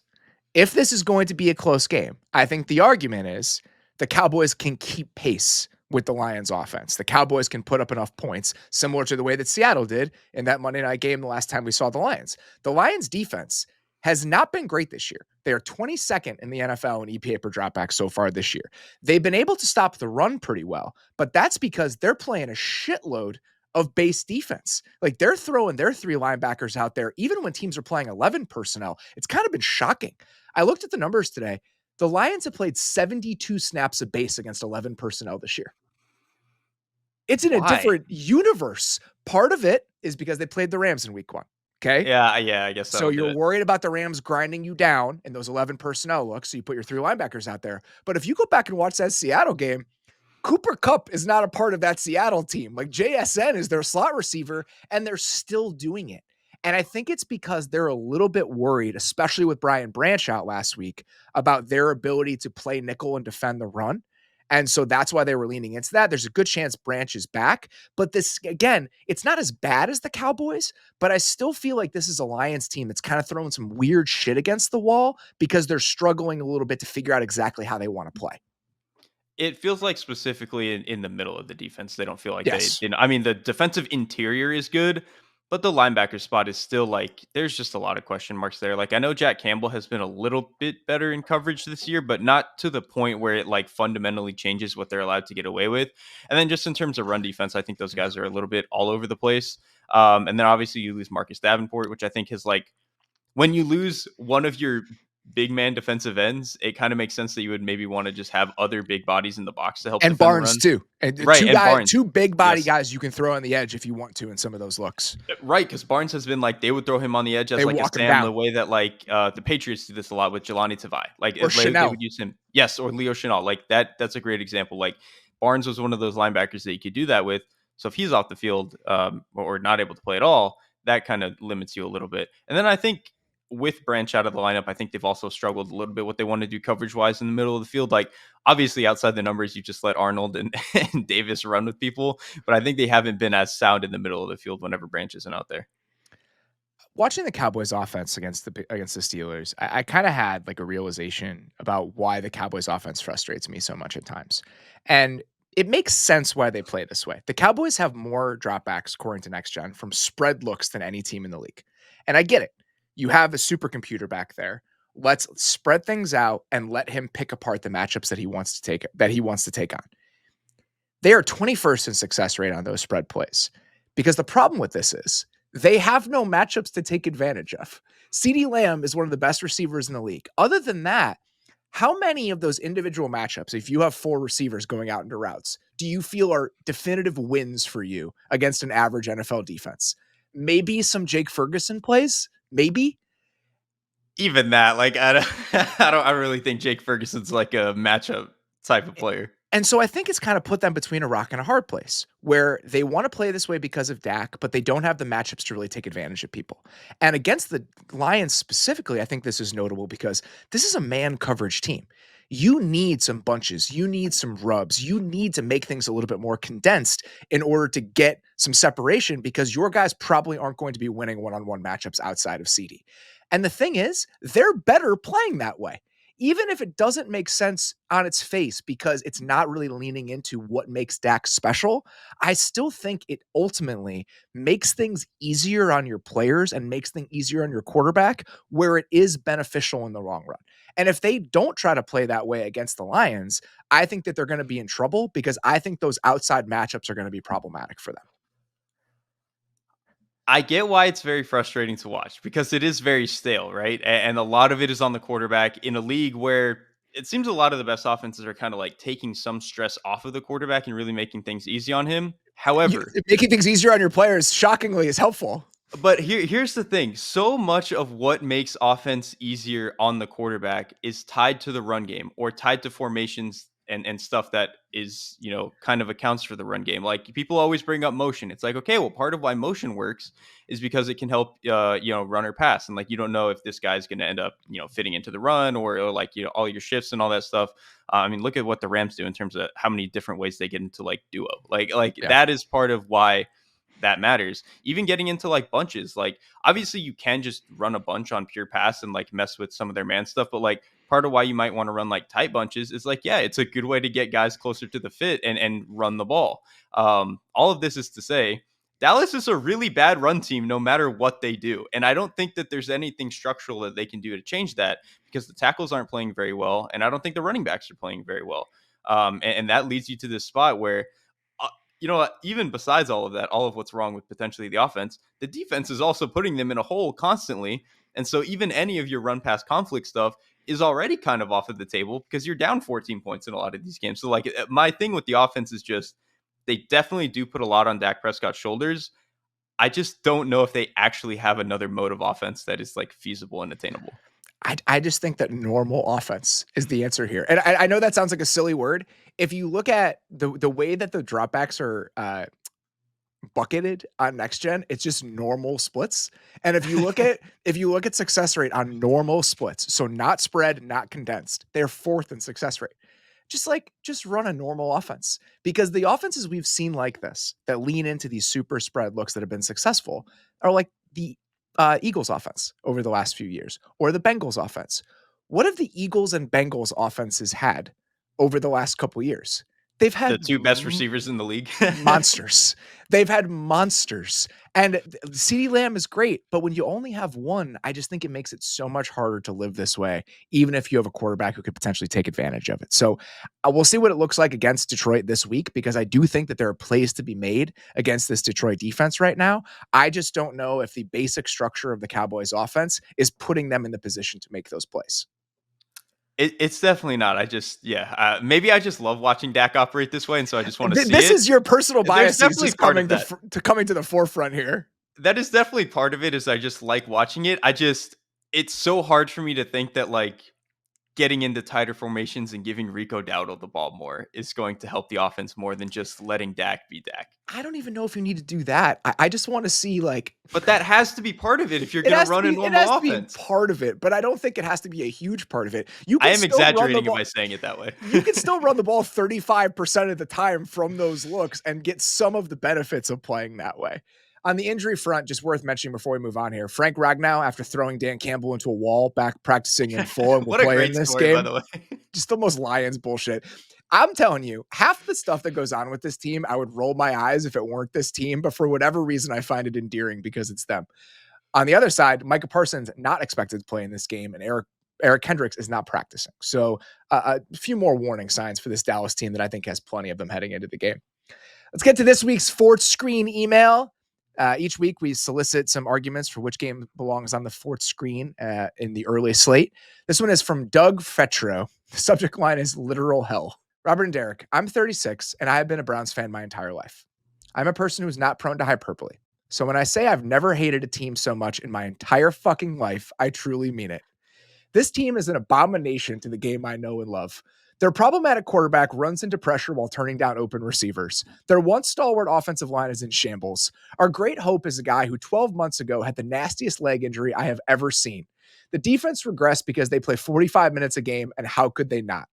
If this is going to be a close game, I think the argument is the Cowboys can keep pace with the Lions offense. The Cowboys can put up enough points, similar to the way that Seattle did in that Monday night game the last time we saw the Lions. The Lions defense has not been great this year. They are 22nd in the NFL in EPA per dropback so far this year. They've been able to stop the run pretty well, but that's because they're playing a shitload of base defense. Like they're throwing their 3 linebackers out there, even when teams are playing 11 personnel. It's kind of been shocking. I looked at the numbers today. The Lions have played 72 snaps of base against 11 personnel this year. It's in a different universe. Part of it is because they played the Rams in week 1. Okay. Yeah, I guess so. You're worried about the Rams grinding you down in those 11 personnel looks. So you put your 3 linebackers out there. But if you go back and watch that Seattle game, Cooper Kupp is not a part of that Seattle team. Like JSN is their slot receiver, and they're still doing it. And I think it's because they're a little bit worried, especially with Brian Branch out last week, about their ability to play nickel and defend the run. And so that's why they were leaning into that. There's a good chance Branch is back. But this, again, it's not as bad as the Cowboys, but I still feel like this is a Lions team that's kind of throwing some weird shit against the wall because they're struggling a little bit to figure out exactly how they want to play. It feels like specifically in the middle of the defense, they don't feel like Yes. I mean, the defensive interior is good, but the linebacker spot is still like, there's just a lot of question marks there. Like, I know Jack Campbell has been a little bit better in coverage this year, but not to the point where it like fundamentally changes what they're allowed to get away with. And then just in terms of run defense, I think those guys are a little bit all over the place. And then obviously you lose Marcus Davenport, which I think is like, when you lose one of your big man defensive ends, it kind of makes sense that you would maybe want to just have other big bodies in the box to help and defend Barnes the run. too. And Right, Barnes. 2 big body guys you can throw on the edge if you want to in some of those looks. Right, because Barnes has been like, they would throw him on the edge as They like a walk him Sam, down. the way that like the Patriots do this a lot with Jelani Tavai. Like Or they Chanel. would use him. Yes, or Leo Chanel. Like that's a great example. Like Barnes was one of those linebackers that you could do that with. So if he's off the field or not able to play at all, that kind of limits you a little bit. And then I think with Branch out of the lineup, I think they've also struggled a little bit what they want to do coverage wise in the middle of the field. Like obviously outside the numbers, you just let Arnold and Davis run with people, but I think they haven't been as sound in the middle of the field whenever Branch isn't out there. Watching the Cowboys offense against the Steelers, I kind of had like a realization about why the Cowboys offense frustrates me so much at times. And it makes sense why they play this way. The Cowboys have more dropbacks according to Next Gen from spread looks than any team in the league. And I get it. You have a supercomputer back there. Let's spread things out and let him pick apart the matchups that he wants to take on. They are 21st in success rate on those spread plays. Because the problem with this is they have no matchups to take advantage of. CeeDee Lamb is one of the best receivers in the league. Other than that, how many of those individual matchups, if you have 4 receivers going out into routes, do you feel are definitive wins for you against an average NFL defense? Maybe some Jake Ferguson plays, maybe. Even that, like I don't really think Jake Ferguson's like a matchup type of player. And so I think it's kind of put them between a rock and a hard place where they want to play this way because of Dak, but they don't have the matchups to really take advantage of people. And against the Lions specifically, I think this is notable because this is a man coverage team. You need some bunches, you need some rubs, you need to make things a little bit more condensed in order to get some separation because your guys probably aren't going to be winning one-on-one matchups outside of CD. And the thing is, they're better playing that way even if it doesn't make sense on its face because it's not really leaning into what makes Dak special, I still think it ultimately makes things easier on your players and makes things easier on your quarterback where it is beneficial in the long run. And if they don't try to play that way against the Lions, I think that they're going to be in trouble because I think those outside matchups are going to be problematic for them. I get why it's very frustrating to watch because it is very stale, right? And a lot of it is on the quarterback in a league where it seems a lot of the best offenses are kind of like taking some stress off of the quarterback and really making things easy on him. However, Making things easier on your players, shockingly, is helpful. but here's the thing. So much of what makes offense easier on the quarterback is tied to the run game or tied to formations and stuff that is, kind of accounts for the run game. Like people always bring up motion. It's like, okay, well, part of why motion works is because it can help run or pass. And like you don't know if this guy's gonna end up, fitting into the run or like, all your shifts and all that stuff. I mean, look at what the Rams do in terms of how many different ways they get into like duo. Like Yeah. that is part of why that matters. Even getting into like bunches, like obviously you can just run a bunch on pure pass and like mess with some of their man stuff, but like part of why you might want to run like tight bunches is like, yeah, it's a good way to get guys closer to the fit and run the ball. All of this is to say Dallas is a really bad run team no matter what they do. And I don't think that there's anything structural that they can do to change that because the tackles aren't playing very well. And I don't think the running backs are playing very well. And that leads you to this spot where even besides all of that, all of what's wrong with potentially the offense, the defense is also putting them in a hole constantly. And so even any of your run pass conflict stuff is already kind of off of the table because you're down 14 points in a lot of these games. So like my thing with the offense is just they definitely do put a lot on Dak Prescott's shoulders. I just don't know if they actually have another mode of offense that is like feasible and attainable. I just think that normal offense is the answer here. And I know that sounds like a silly word. If you look at the way that the dropbacks are bucketed on next gen, it's just normal splits. And if you look at success rate on normal splits, so not spread, not condensed, they're fourth in success rate. Just run a normal offense because the offenses we've seen like this that lean into these super spread looks that have been successful are like the Eagles offense over the last few years or the Bengals offense. What have the Eagles and Bengals offenses had over the last couple years? They've The had two best receivers in the league. monsters. They've had monsters. And CeeDee Lamb is great, but when you only have one, I just think it makes it so much harder to live this way, even if you have a quarterback who could potentially take advantage of it. So we'll see what it looks like against Detroit this week, because I do think that there are plays to be made against this Detroit defense right now. I just don't know if the basic structure of the Cowboys offense is putting them in the position to make those plays. It's definitely not. Maybe I just love watching Dak operate this way, and so I just want to see This it. is your personal There's biases definitely just part coming of that. to coming to the forefront here. That is definitely part of it. Is I just like watching it. It's so hard for me to think that like getting into tighter formations and giving Rico Dowdle the ball more is going to help the offense more than just letting Dak be Dak. I don't even know if you need to do that. I just want to see But that has to be part of it if you're it going to has to run a be it normal has to be offense. part of it, but I don't think it has to be a huge part of it. You I can am still run the exaggerating ball. by saying it that way. You can still run the ball 35% of the time from those looks and get some of the benefits of playing that way. On the injury front, just worth mentioning before we move on here, Frank Ragnow, after throwing Dan Campbell into a wall back practicing in full and will What a play in great this story, by game. the way. Just the most Lions bullshit. I'm telling you, half the stuff that goes on with this team, I would roll my eyes if it weren't this team, but for whatever reason, I find it endearing because it's them. On the other side, Micah Parsons not expected to play in this game, and Eric Kendricks is not practicing. So a few more warning signs for this Dallas team that I think has plenty of them heading into the game. Let's get to this week's fourth screen email. Each week, we solicit some arguments for which game belongs on the fourth screen in the early slate. This one is from Doug Fetro. The subject line is literal hell. Robert and Derek, I'm 36, and I have been a Browns fan my entire life. I'm a person who's not prone to hyperbole. So when I say I've never hated a team so much in my entire fucking life, I truly mean it. This team is an abomination to the game I know and love. Their problematic quarterback runs into pressure while turning down open receivers. Their once stalwart offensive line is in shambles. Our great hope is a guy who 12 months ago had the nastiest leg injury I have ever seen. The defense regressed because they play 45 minutes a game, and how could they not?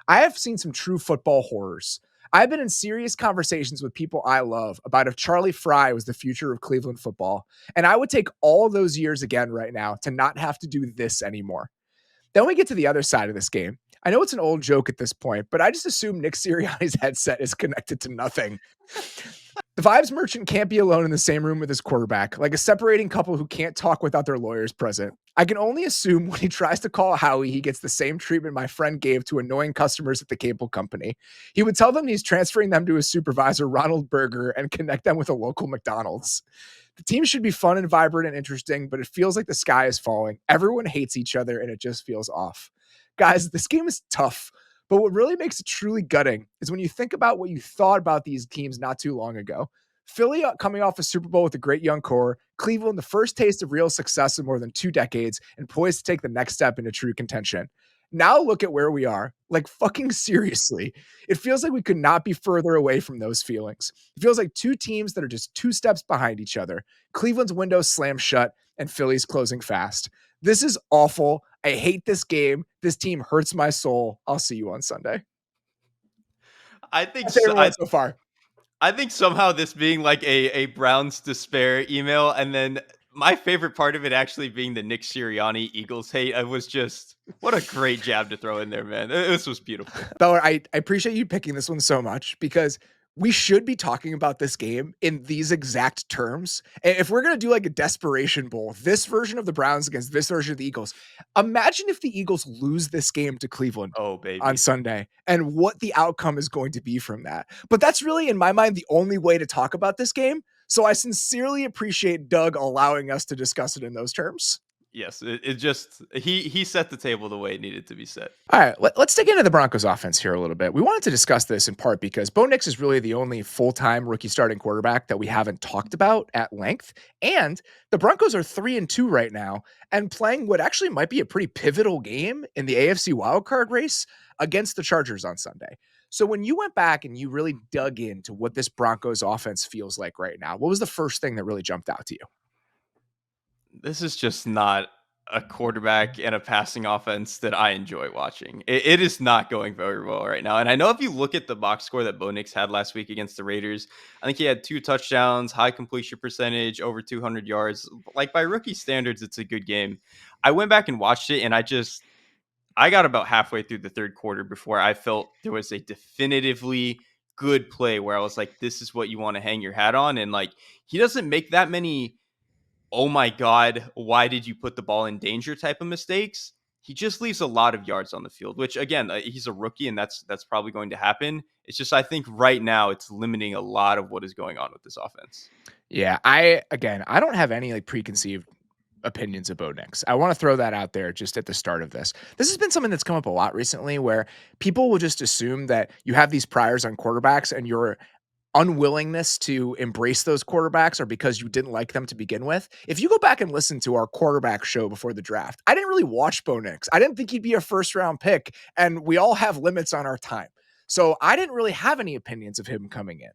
I have seen some true football horrors. I've been in serious conversations with people I love about if Charlie Fry was the future of Cleveland football, and I would take all those years again right now to not have to do this anymore. Then we get to the other side of this game. I know it's an old joke at this point, but I just assume Nick Sirianni's headset is connected to nothing. The vibes merchant can't be alone in the same room with his quarterback, like a separating couple who can't talk without their lawyers present. I can only assume when he tries to call Howie, he gets the same treatment my friend gave to annoying customers at the cable company. He would tell them he's transferring them to his supervisor, Ronald Berger, and connect them with a local McDonald's. The team should be fun and vibrant and interesting, but it feels like the sky is falling. Everyone hates each other, and it just feels off. Guys, this game is tough, but what really makes it truly gutting is when you think about what you thought about these teams not too long ago. Philly coming off a Super Bowl with a great young core, Cleveland, the first taste of real success in more than 2 decades, and poised to take the next step into true contention. Now look at where we are. Like, fucking seriously. It feels like we could not be further away from those feelings. It feels like two teams that are just 2 steps behind each other. Cleveland's window slammed shut, and Philly's closing fast. This is awful. I hate this game. This team hurts my soul. I'll see you on Sunday. I think My so, favorite one so far. I think somehow this being like a Browns despair email, and then my favorite part of it actually being the Nick Sirianni Eagles hate. I was just what a great jab to throw in there, man. This was beautiful. Beller, I appreciate you picking this one so much because we should be talking about this game in these exact terms. If we're going to do like a desperation bowl, this version of the Browns against this version of the Eagles, imagine if the Eagles lose this game to Cleveland Oh on baby. Sunday and what the outcome is going to be from that. But that's really, in my mind, the only way to talk about this game. So I sincerely appreciate Doug allowing us to discuss it in those terms. Yes, it just he set the table the way it needed to be set. All right, let's dig into the Broncos offense here a little bit. We wanted to discuss this in part because Bo Nix is really the only full-time rookie starting quarterback that we haven't talked about at length. And the Broncos are 3-2 right now and playing what actually might be a pretty pivotal game in the AFC wildcard race against the Chargers on Sunday. So when you went back and you really dug into what this Broncos offense feels like right now, what was the first thing that really jumped out to you? This is just not a quarterback and a passing offense that I enjoy watching. It is not going very well right now. And I know if you look at the box score that Bo Nix had last week against the Raiders, I think he had 2 touchdowns, high completion percentage, over 200 yards. Like by rookie standards, it's a good game. I went back and watched it, and I got about halfway through the third quarter before I felt there was a definitively good play where I was like, this is what you want to hang your hat on. And like, he doesn't make that many oh my God, why did you put the ball in danger type of mistakes. He just leaves a lot of yards on the field, which again, he's a rookie and that's probably going to happen. It's just, I think right now it's limiting a lot of what is going on with this offense. Yeah, I don't have any like preconceived opinions of Bo Nix. I want to throw that out there just at the start of this. This has been something that's come up a lot recently where people will just assume that you have these priors on quarterbacks and your unwillingness to embrace those quarterbacks are because you didn't like them to begin with. If you go back and listen to our quarterback show before the draft, I didn't really watch Bo Nix. I didn't think he'd be a first round pick, and we all have limits on our time. So I didn't really have any opinions of him coming in.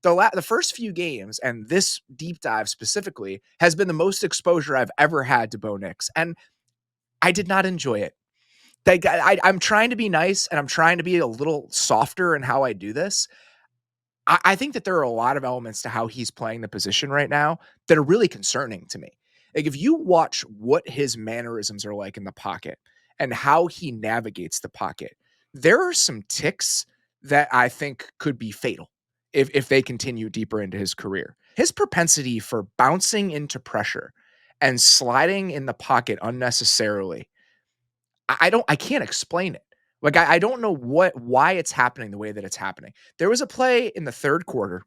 The first few games, and this deep dive specifically, has been the most exposure I've ever had to Bo Nix, and I did not enjoy it. I'm trying to be nice, and I'm trying to be a little softer in how I do this. I think that there are a lot of elements to how he's playing the position right now that are really concerning to me. Like, if you watch what his mannerisms are like in the pocket and how he navigates the pocket, there are some ticks that I think could be fatal if they continue deeper into his career. His propensity for bouncing into pressure and sliding in the pocket unnecessarily, I can't explain it. Like, I don't know why it's happening the way that it's happening. There was a play in the third quarter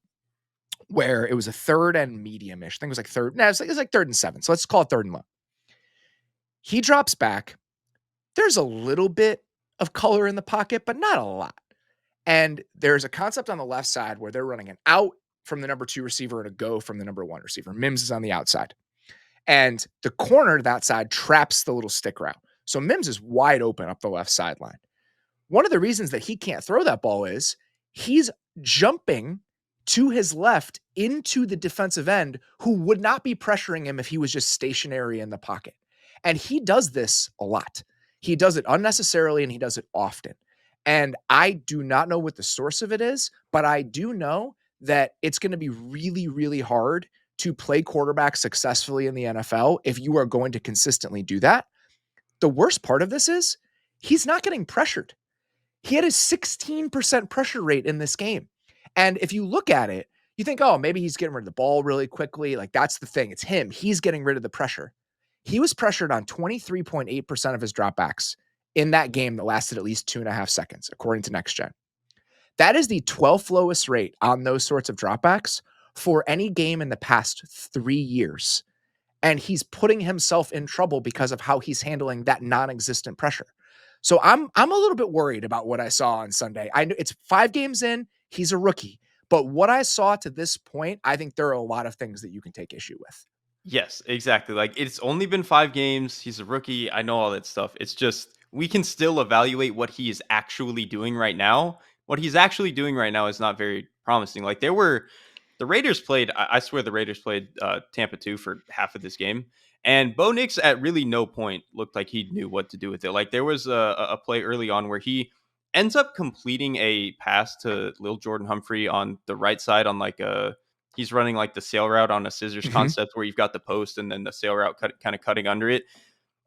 where it was a third and medium-ish. I think it was like third. No, it was like third and 7. So let's call it third and low. He drops back. There's a little bit of color in the pocket, but not a lot. And there's a concept on the left side where they're running an out from the number 2 receiver and a go from the number 1 receiver. Mims is on the outside. And the corner to that side traps the little stick route. So Mims is wide open up the left sideline. One of the reasons that he can't throw that ball is he's jumping to his left into the defensive end who would not be pressuring him if he was just stationary in the pocket. And he does this a lot. He does it unnecessarily and he does it often. And I do not know what the source of it is, but I do know that it's going to be really, really hard to play quarterback successfully in the NFL if you are going to consistently do that. The worst part of this is he's not getting pressured. He had a 16% pressure rate in this game. And if you look at it, you think, oh, maybe he's getting rid of the ball really quickly. Like that's the thing. It's him. He's getting rid of the pressure. He was pressured on 23.8% of his dropbacks in that game that lasted at least 2.5 seconds, according to Next Gen. That is the 12th lowest rate on those sorts of dropbacks for any game in the past 3 years. And he's putting himself in trouble because of how he's handling that non-existent pressure. So I'm a little bit worried about what I saw on Sunday. I know it's 5 games in, he's a rookie, but what I saw to this point, I think there are a lot of things that you can take issue with. Yes, exactly. Like it's only been 5 games. He's a rookie. I know all that stuff. It's just we can still evaluate what he is actually doing right now. What he's actually doing right now is not very promising. Like the Raiders played. I swear the Raiders played Tampa 2 for half of this game, and Bo Nix at really no point looked like he knew what to do with it. Like there was a play early on where he ends up completing a pass to Lil Jordan Humphrey on the right side on like a he's running like the sail route on a scissors Mhm. concept where you've got the post and then the sail route kind of cutting under it.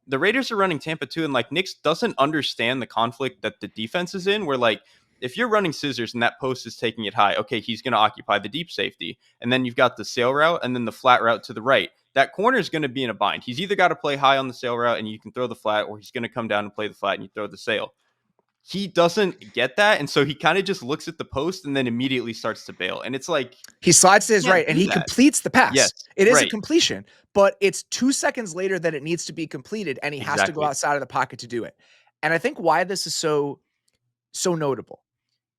The Raiders are running Tampa 2 and like Nix doesn't understand the conflict that the defense is in where like if you're running scissors and that post is taking it high, okay, he's going to occupy the deep safety. And then you've got the sail route and then the flat route to the right. That corner is going to be in a bind. He's either got to play high on the sail route and you can throw the flat, or he's going to come down and play the flat and you throw the sail. He doesn't get that. And so he kind of just looks at the post and then immediately starts to bail. And it's like, He slides to his can't right and do he that. completes the Yes, pass. It is a right. completion, but it's 2 seconds later that it needs to be completed and he has to go Exactly. outside of the pocket to do it. And I think why this is so notable.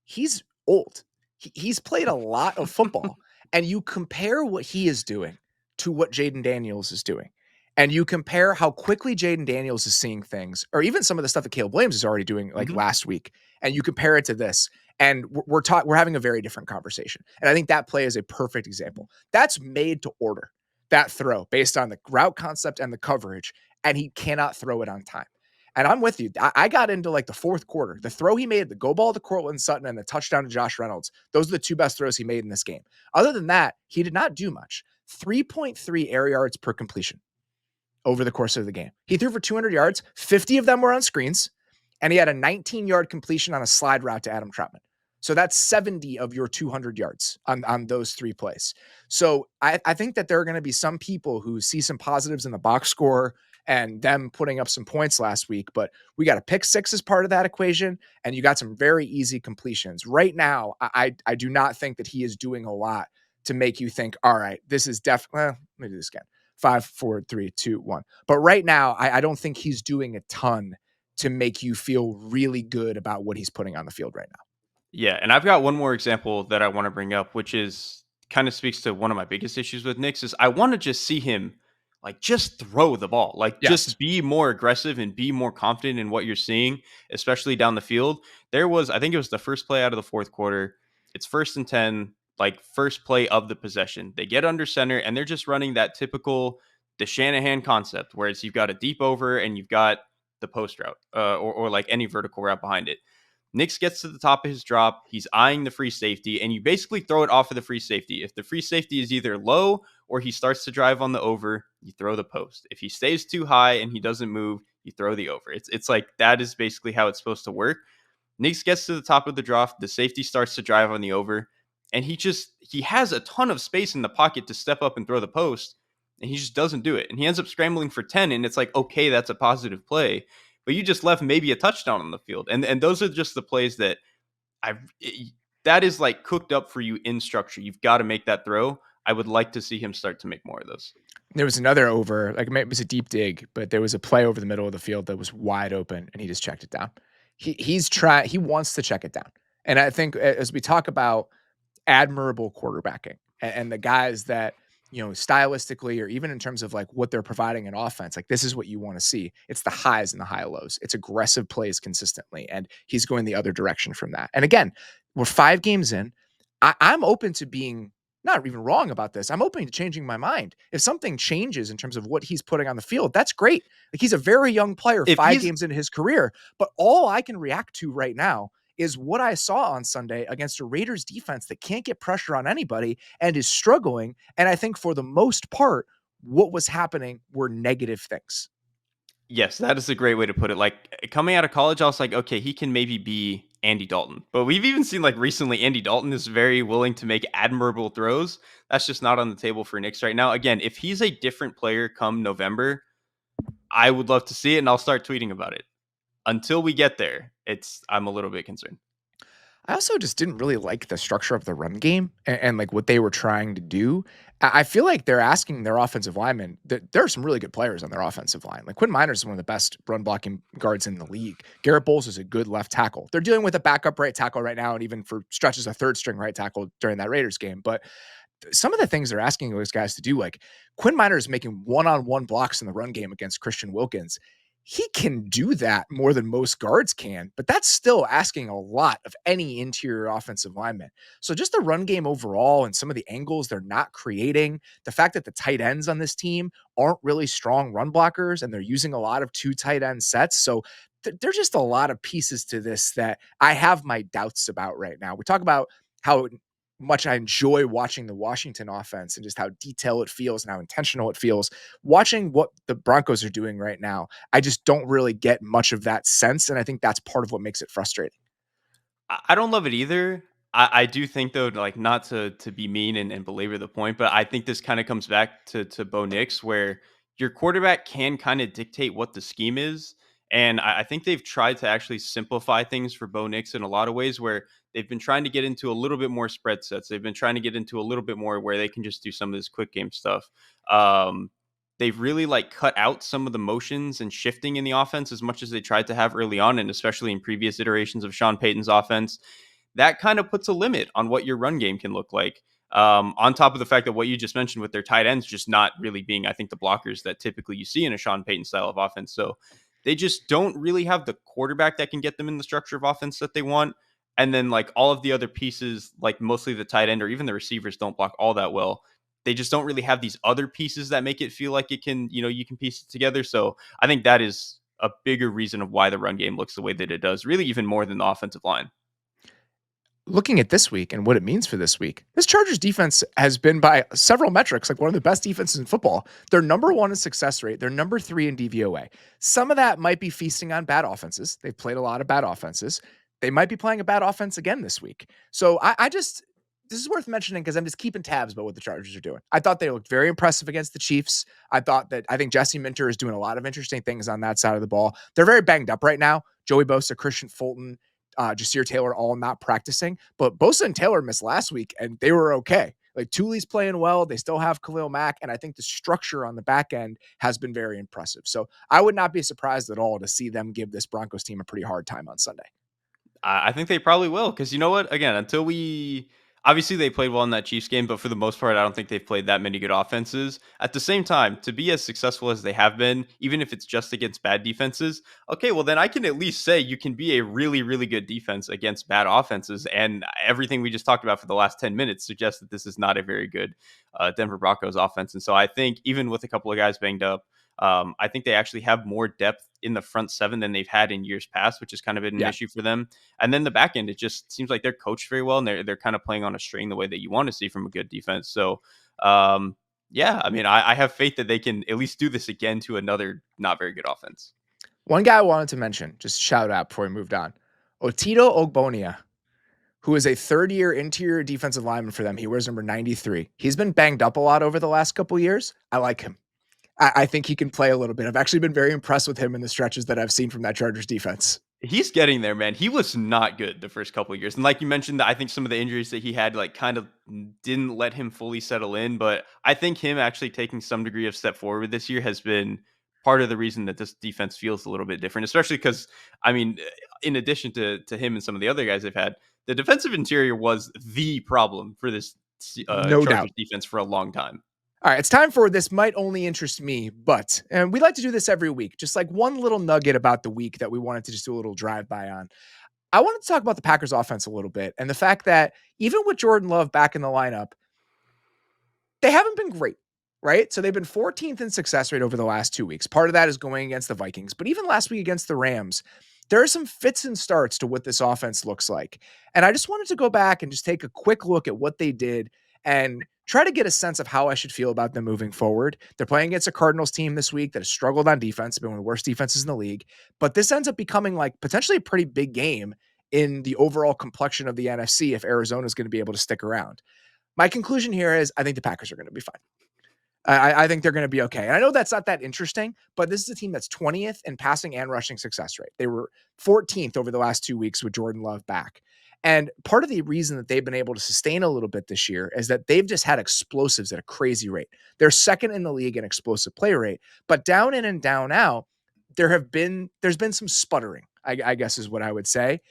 He's old. He's played a lot of football, and you compare what he is doing to what Jaden Daniels is doing, and you compare how quickly Jaden Daniels is seeing things, or even some of the stuff that Caleb Williams is already doing, like Mhm. last week, and you compare it to this, and we're having a very different conversation. And I think that play is a perfect example. That's made to order that throw based on the route concept and the coverage, and he cannot throw it on time. And I'm with you. I got into like the fourth quarter. The throw he made, the go ball to Cortland Sutton and the touchdown to Josh Reynolds, those are the 2 best throws he made in this game. Other than that, he did not do much. 3.3 air yards per completion over the course of the game. He threw for 200 yards, 50 of them were on screens, and he had a 19-yard completion on a slide route to Adam Troutman. So that's 70 of your 200 yards on those 3 plays. So I think that there are going to be some people who see some positives in the box score and them putting up some points last week, but we got a pick 6 as part of that equation, and you got some very easy completions. Right now, I do not think that he is doing a lot to make you think, all right, this is definitely, let me do this again. 5, 4, 3, 2, 1. But right now, I don't think he's doing a ton to make you feel really good about what he's putting on the field right now. Yeah, and I've got one more example that I want to bring up, which is kind of speaks to one of my biggest issues with Knicks is I want to just see him like just throw the ball, like Yes. just be more aggressive and be more confident in what you're seeing, especially down the field. There was, I think it was the first play out of the fourth quarter. It's 1st and 10, like first play of the possession. They get under center and they're just running that typical the Shanahan concept, where it's you've got a deep over and you've got the post route or like any vertical route behind it. Nix gets to the top of his drop. He's eyeing the free safety, and you basically throw it off of the free safety. If the free safety is either low or he starts to drive on the over, you throw the post. If he stays too high and he doesn't move, you throw the over. It's like that is basically how it's supposed to work. Nix gets to the top of the drop. The safety starts to drive on the over, and he has a ton of space in the pocket to step up and throw the post, and he just doesn't do it. And he ends up scrambling for 10, and it's like, okay, that's a positive play, but you just left maybe a touchdown on the field. And those are just the plays that I that is like cooked up for you in structure. You've got to make that throw. I would like to see him start to make more of those. There was another over, like it was a deep dig, but there was a play over the middle of the field that was wide open, and he just checked it down. He wants to check it down. And I think as we talk about admirable quarterbacking and the guys that stylistically or even in terms of like what they're providing in offense, like this is what you want to see. It's the highs and the high lows. It's aggressive plays consistently, and he's going the other direction from that. And again, we're 5 games in. I'm open to being not even wrong about this. I'm open to changing my mind. If something changes in terms of what he's putting on the field, that's great. Like he's a very young player, If 5 games into his career. But all I can react to right now is what I saw on Sunday against a Raiders defense that can't get pressure on anybody and is struggling. And I think for the most part, what was happening were negative things. Yes, that is a great way to put it. Like coming out of college, I was like, okay, he can maybe be Andy Dalton. But we've even seen like recently, Andy Dalton is very willing to make admirable throws. That's just not on the table for Knicks right now. Again, if he's a different player come November, I would love to see it, and I'll start tweeting about it. Until we get there, I'm a little bit concerned. I also just didn't really like the structure of the run game and like what they were trying to do. I feel like they're asking their offensive linemen that there are some really good players on their offensive line. Like Quinn Miners is one of the best run blocking guards in the league. Garrett Bowles is a good left tackle. They're dealing with a backup right tackle right now, and even for stretches a third string right tackle during that Raiders game. But some of the things they're asking those guys to do, like Quinn Miners making one-on-one blocks in the run game against Christian Wilkins, he can do that more than most guards can, but that's still asking a lot of any interior offensive lineman. So just the run game overall and some of the angles they're not creating, the fact that the tight ends on this team aren't really strong run blockers and they're using a lot of 2 tight end sets. So there's just a lot of pieces to this that I have my doubts about right now. We talk about how much I enjoy watching the Washington offense and just how detailed it feels and how intentional it feels. Watching what the Broncos are doing right now, I just don't really get much of that sense. And I think that's part of what makes it frustrating. I don't love it either. I do think though, like not to be mean and belabor the point, but I think this kind of comes back to Bo Nix, where your quarterback can kind of dictate what the scheme is. And I think they've tried to actually simplify things for Bo Nix in a lot of ways, where they've been trying to get into a little bit more spread sets. They've been trying to get into a little bit more where they can just do some of this quick game stuff. Um, they've really like cut out some of the motions and shifting in the offense as much as they tried to have early on, and especially in previous iterations of Sean Payton's offense. That kind of puts a limit on what your run game can look like. On top of the fact that what you just mentioned with their tight ends just not really being, I think, the blockers that typically you see in a Sean Payton style of offense. So they just don't really have the quarterback that can get them in the structure of offense that they want. And then, like, all of the other pieces, like mostly the tight end or even the receivers, don't block all that well. They just don't really have these other pieces that make it feel like it can, you can piece it together. So I think that is a bigger reason of why the run game looks the way that it does, really, even more than the offensive line. Looking at this week and what it means for this week, this Chargers defense has been by several metrics like one of the best defenses in football. They're number 1 in success rate. They're number 3 in DVOA. Some of that might be feasting on bad offenses. They've played a lot of bad offenses. They might be playing a bad offense again this week. So this is worth mentioning because I'm just keeping tabs about what the Chargers are doing. I thought they looked very impressive against the Chiefs. I think Jesse Minter is doing a lot of interesting things on that side of the ball. They're very banged up right now. Joey Bosa, Christian Fulton, Jasir Taylor all not practicing, but Bosa and Taylor missed last week and they were okay. Like Thule's playing well. They still have Khalil Mack. And I think the structure on the back end has been very impressive. So I would not be surprised at all to see them give this Broncos team a pretty hard time on Sunday. I think they probably will, because you know what? Again, until we obviously they played well in that Chiefs game, but for the most part, I don't think they've played that many good offenses. At the same time, to be as successful as they have been, even if it's just against bad defenses, okay, well then I can at least say you can be a really, really good defense against bad offenses. And everything we just talked about for the last 10 minutes suggests that this is not a very good Denver Broncos offense. And so I think even with a couple of guys banged up, I think they actually have more depth in the front seven than they've had in years past, which has kind of been an Yeah. issue for them. And then the back end, it just seems like they're coached very well, and they're kind of playing on a string the way that you want to see from a good defense. So, yeah, I mean, I have faith that they can at least do this again to another not very good offense. One guy I wanted to mention, just shout out before we moved on. Otito Ogbonia, who is a third-year interior defensive lineman for them. He wears number 93. He's been banged up a lot over the last couple years. I like him. I think he can play a little bit. I've actually been very impressed with him in the stretches that I've seen from that Chargers defense. He's getting there, man. He was not good the first couple of years. And like you mentioned, I think some of the injuries that he had like kind of didn't let him fully settle in. But I think him actually taking some degree of step forward this year has been part of the reason that this defense feels a little bit different, especially because, I mean, in addition to him and some of the other guys they've had, the defensive interior was the problem for this No doubt. Chargers defense for a long time. All right, it's time for this might only interest me, but and we like to do this every week, just like one little nugget about the week that we wanted to just do a little drive by on. I wanted to talk about the Packers offense a little bit and the fact that even with Jordan Love back in the lineup, they haven't been great, right? So they've been 14th in success rate over the last 2 weeks. Part of that is going against the Vikings, but even last week against the Rams, there are some fits and starts to what this offense looks like. And I just wanted to go back and just take a quick look at what they did and try to get a sense of how I should feel about them moving forward. They're playing against a Cardinals team this week that has struggled on defense, been one of the worst defenses in the league, but this ends up becoming like potentially a pretty big game in the overall complexion of the NFC if Arizona is going to be able to stick around. My conclusion here is I think the Packers are going to be fine. I think they're going to be okay. And I know that's not that interesting, but this is a team that's 20th in passing and rushing success rate. They were 14th over the last 2 weeks with Jordan Love back. And part of the reason that they've been able to sustain a little bit this year is that they've just had explosives at a crazy rate. They're second in the league in explosive play rate, but down in and down out, there's been some sputtering, I guess is what I would say.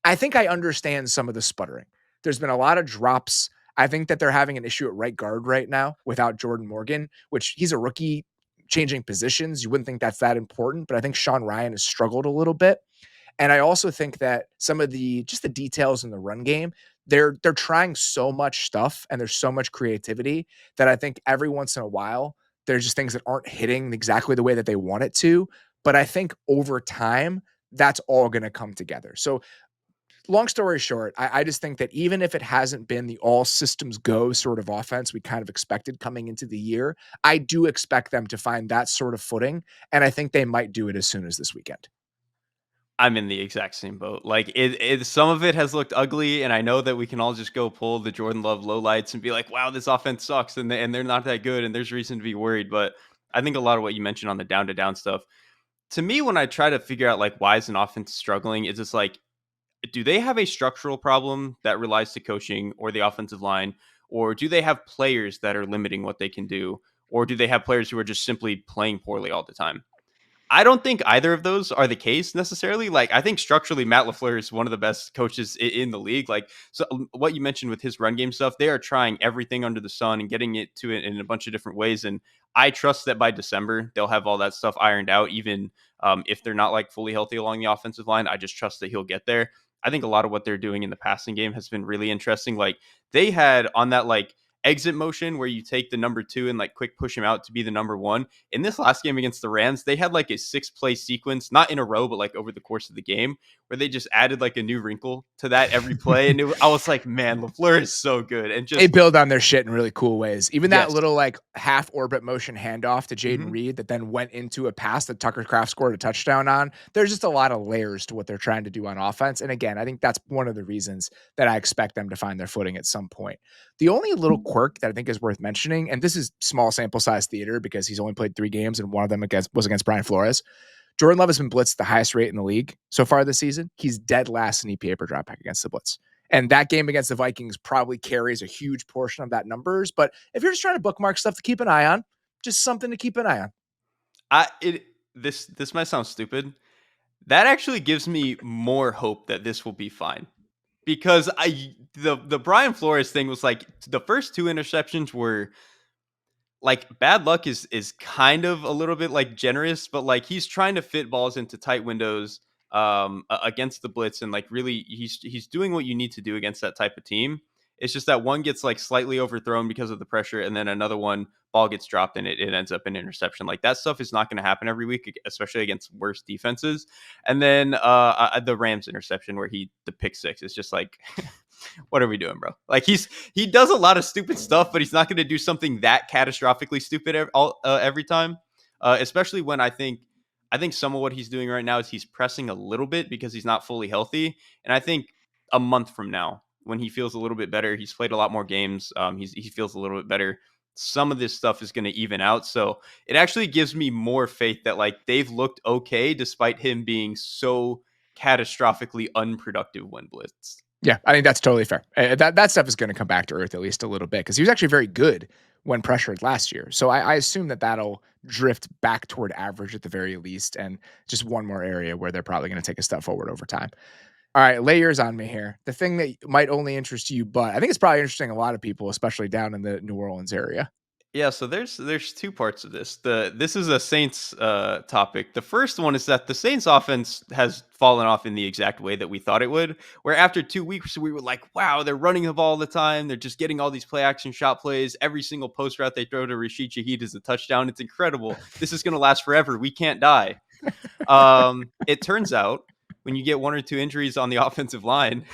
I think I understand some of the sputtering. There's been a lot of drops. I think that they're having an issue at right guard right now without Jordan Morgan, which he's a rookie changing positions. You wouldn't think that's that important, but I think Sean Ryan has struggled a little bit. And I also think that some of the details in the run game, they're trying so much stuff and there's so much creativity that I think every once in a while there's just things that aren't hitting exactly the way that they want it to. But I think over time, that's all going to come together. So long story short, I just think that even if it hasn't been the all systems go sort of offense we kind of expected coming into the year, I do expect them to find that sort of footing. And I think they might do it as soon as this weekend. I'm in the exact same boat. Like some of it has looked ugly, and I know that we can all just go pull the Jordan Love lowlights and be like, "Wow, this offense sucks," and they're not that good, and there's reason to be worried. But I think a lot of what you mentioned on the down to down stuff, to me, when I try to figure out like why is an offense struggling, is just like, do they have a structural problem that relies to coaching or the offensive line, or do they have players that are limiting what they can do, or do they have players who are just simply playing poorly all the time? I don't think either of those are the case necessarily. Like, I think structurally, Matt LaFleur is one of the best coaches in the league. Like, so what you mentioned with his run game stuff, they are trying everything under the sun and getting it to it in a bunch of different ways. And I trust that by December, they'll have all that stuff ironed out, even if they're not like fully healthy along the offensive line. I just trust that he'll get there. I think a lot of what they're doing in the passing game has been really interesting. Like, they had on that, like, exit motion where you take the number two and like quick push him out to be the number one. In this last game against the Rams, they had like a 6 play sequence, not in a row, but like over the course of the game, where they just added like a new wrinkle to that every play. And I was like, man, LaFleur is so good. And They just, build on their shit in really cool ways. Even that yes. little like half orbit motion handoff to Jaden Mhm. Reed that then went into a pass that Tucker Kraft scored a touchdown on. There's just a lot of layers to what they're trying to do on offense. And again, I think that's one of the reasons that I expect them to find their footing at some point. The only little quirk that I think is worth mentioning, and this is small sample size theater because he's only played 3 games and one of them was against Brian Flores. Jordan Love has been blitzed at the highest rate in the league so far this season. He's dead last in EPA per dropback against the blitz. And that game against the Vikings probably carries a huge portion of that numbers. But if you're just trying to bookmark stuff to keep an eye on, just something to keep an eye on. I, it, this might sound stupid. That actually gives me more hope that this will be fine. Because the Brian Flores thing was like the first two interceptions were like bad luck is kind of a little bit like generous, but like he's trying to fit balls into tight windows against the blitz, and like really he's doing what you need to do against that type of team. It's just that one gets like slightly overthrown because of the pressure, and then another one ball gets dropped and it ends up in interception. Like that stuff is not going to happen every week, especially against worse defenses. And then the Rams interception where the pick six is just like what are we doing, bro? Like he does a lot of stupid stuff, but he's not going to do something that catastrophically stupid every time. Especially when I think some of what he's doing right now is he's pressing a little bit because he's not fully healthy, and I think a month from now, when he feels a little bit better, he's played a lot more games. He feels a little bit better. Some of this stuff is going to even out, so it actually gives me more faith that like they've looked okay despite him being so catastrophically unproductive when blitzed. Yeah, I think that's totally fair. That stuff is going to come back to earth at least a little bit because he was actually very good when pressured last year. So I assume that that'll drift back toward average at the very least, and just one more area where they're probably going to take a step forward over time. All right, layers on me here. The thing that might only interest you, but I think it's probably interesting a lot of people, especially down in the New Orleans area. Yeah, so there's two parts of this. This is a Saints topic. The first one is that the Saints offense has fallen off in the exact way that we thought it would. Where after 2 weeks we were like, wow, they're running the ball all the time. They're just getting all these play action shot plays. Every single post route they throw to Rashid Shaheed is a touchdown. It's incredible. This is going to last forever. We can't die. It turns out when you get one or two injuries on the offensive line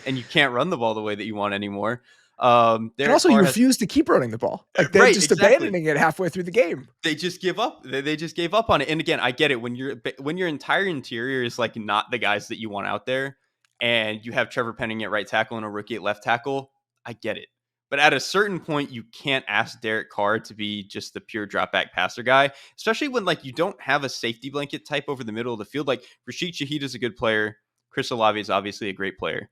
and you can't run the ball the way that you want anymore. And Derek also, you Carr has refuse to keep running the ball. Like they're right, just exactly. abandoning it halfway through the game. They just give up. They just gave up on it. And again, I get it when your entire interior is like not the guys that you want out there, and you have Trevor Penning at right tackle and a rookie at left tackle. I get it. But at a certain point, you can't ask Derek Carr to be just the pure drop back passer guy, especially when like you don't have a safety blanket type over the middle of the field. Like Rashid Shaheed is a good player. Chris Olave is obviously a great player.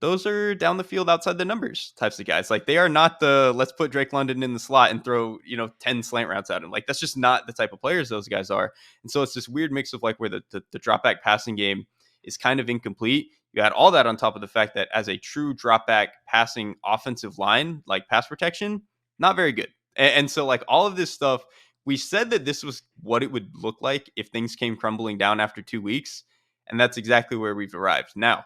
Those are down the field outside the numbers types of guys. Like they are not the let's put Drake London in the slot and throw, 10 slant routes at him. Like that's just not the type of players those guys are. And so it's this weird mix of like where the drop back passing game is kind of incomplete. You add all that on top of the fact that as a true drop back passing offensive line, like pass protection, not very good. And so like all of this stuff, we said that this was what it would look like if things came crumbling down after 2 weeks. And that's exactly where we've arrived. Now,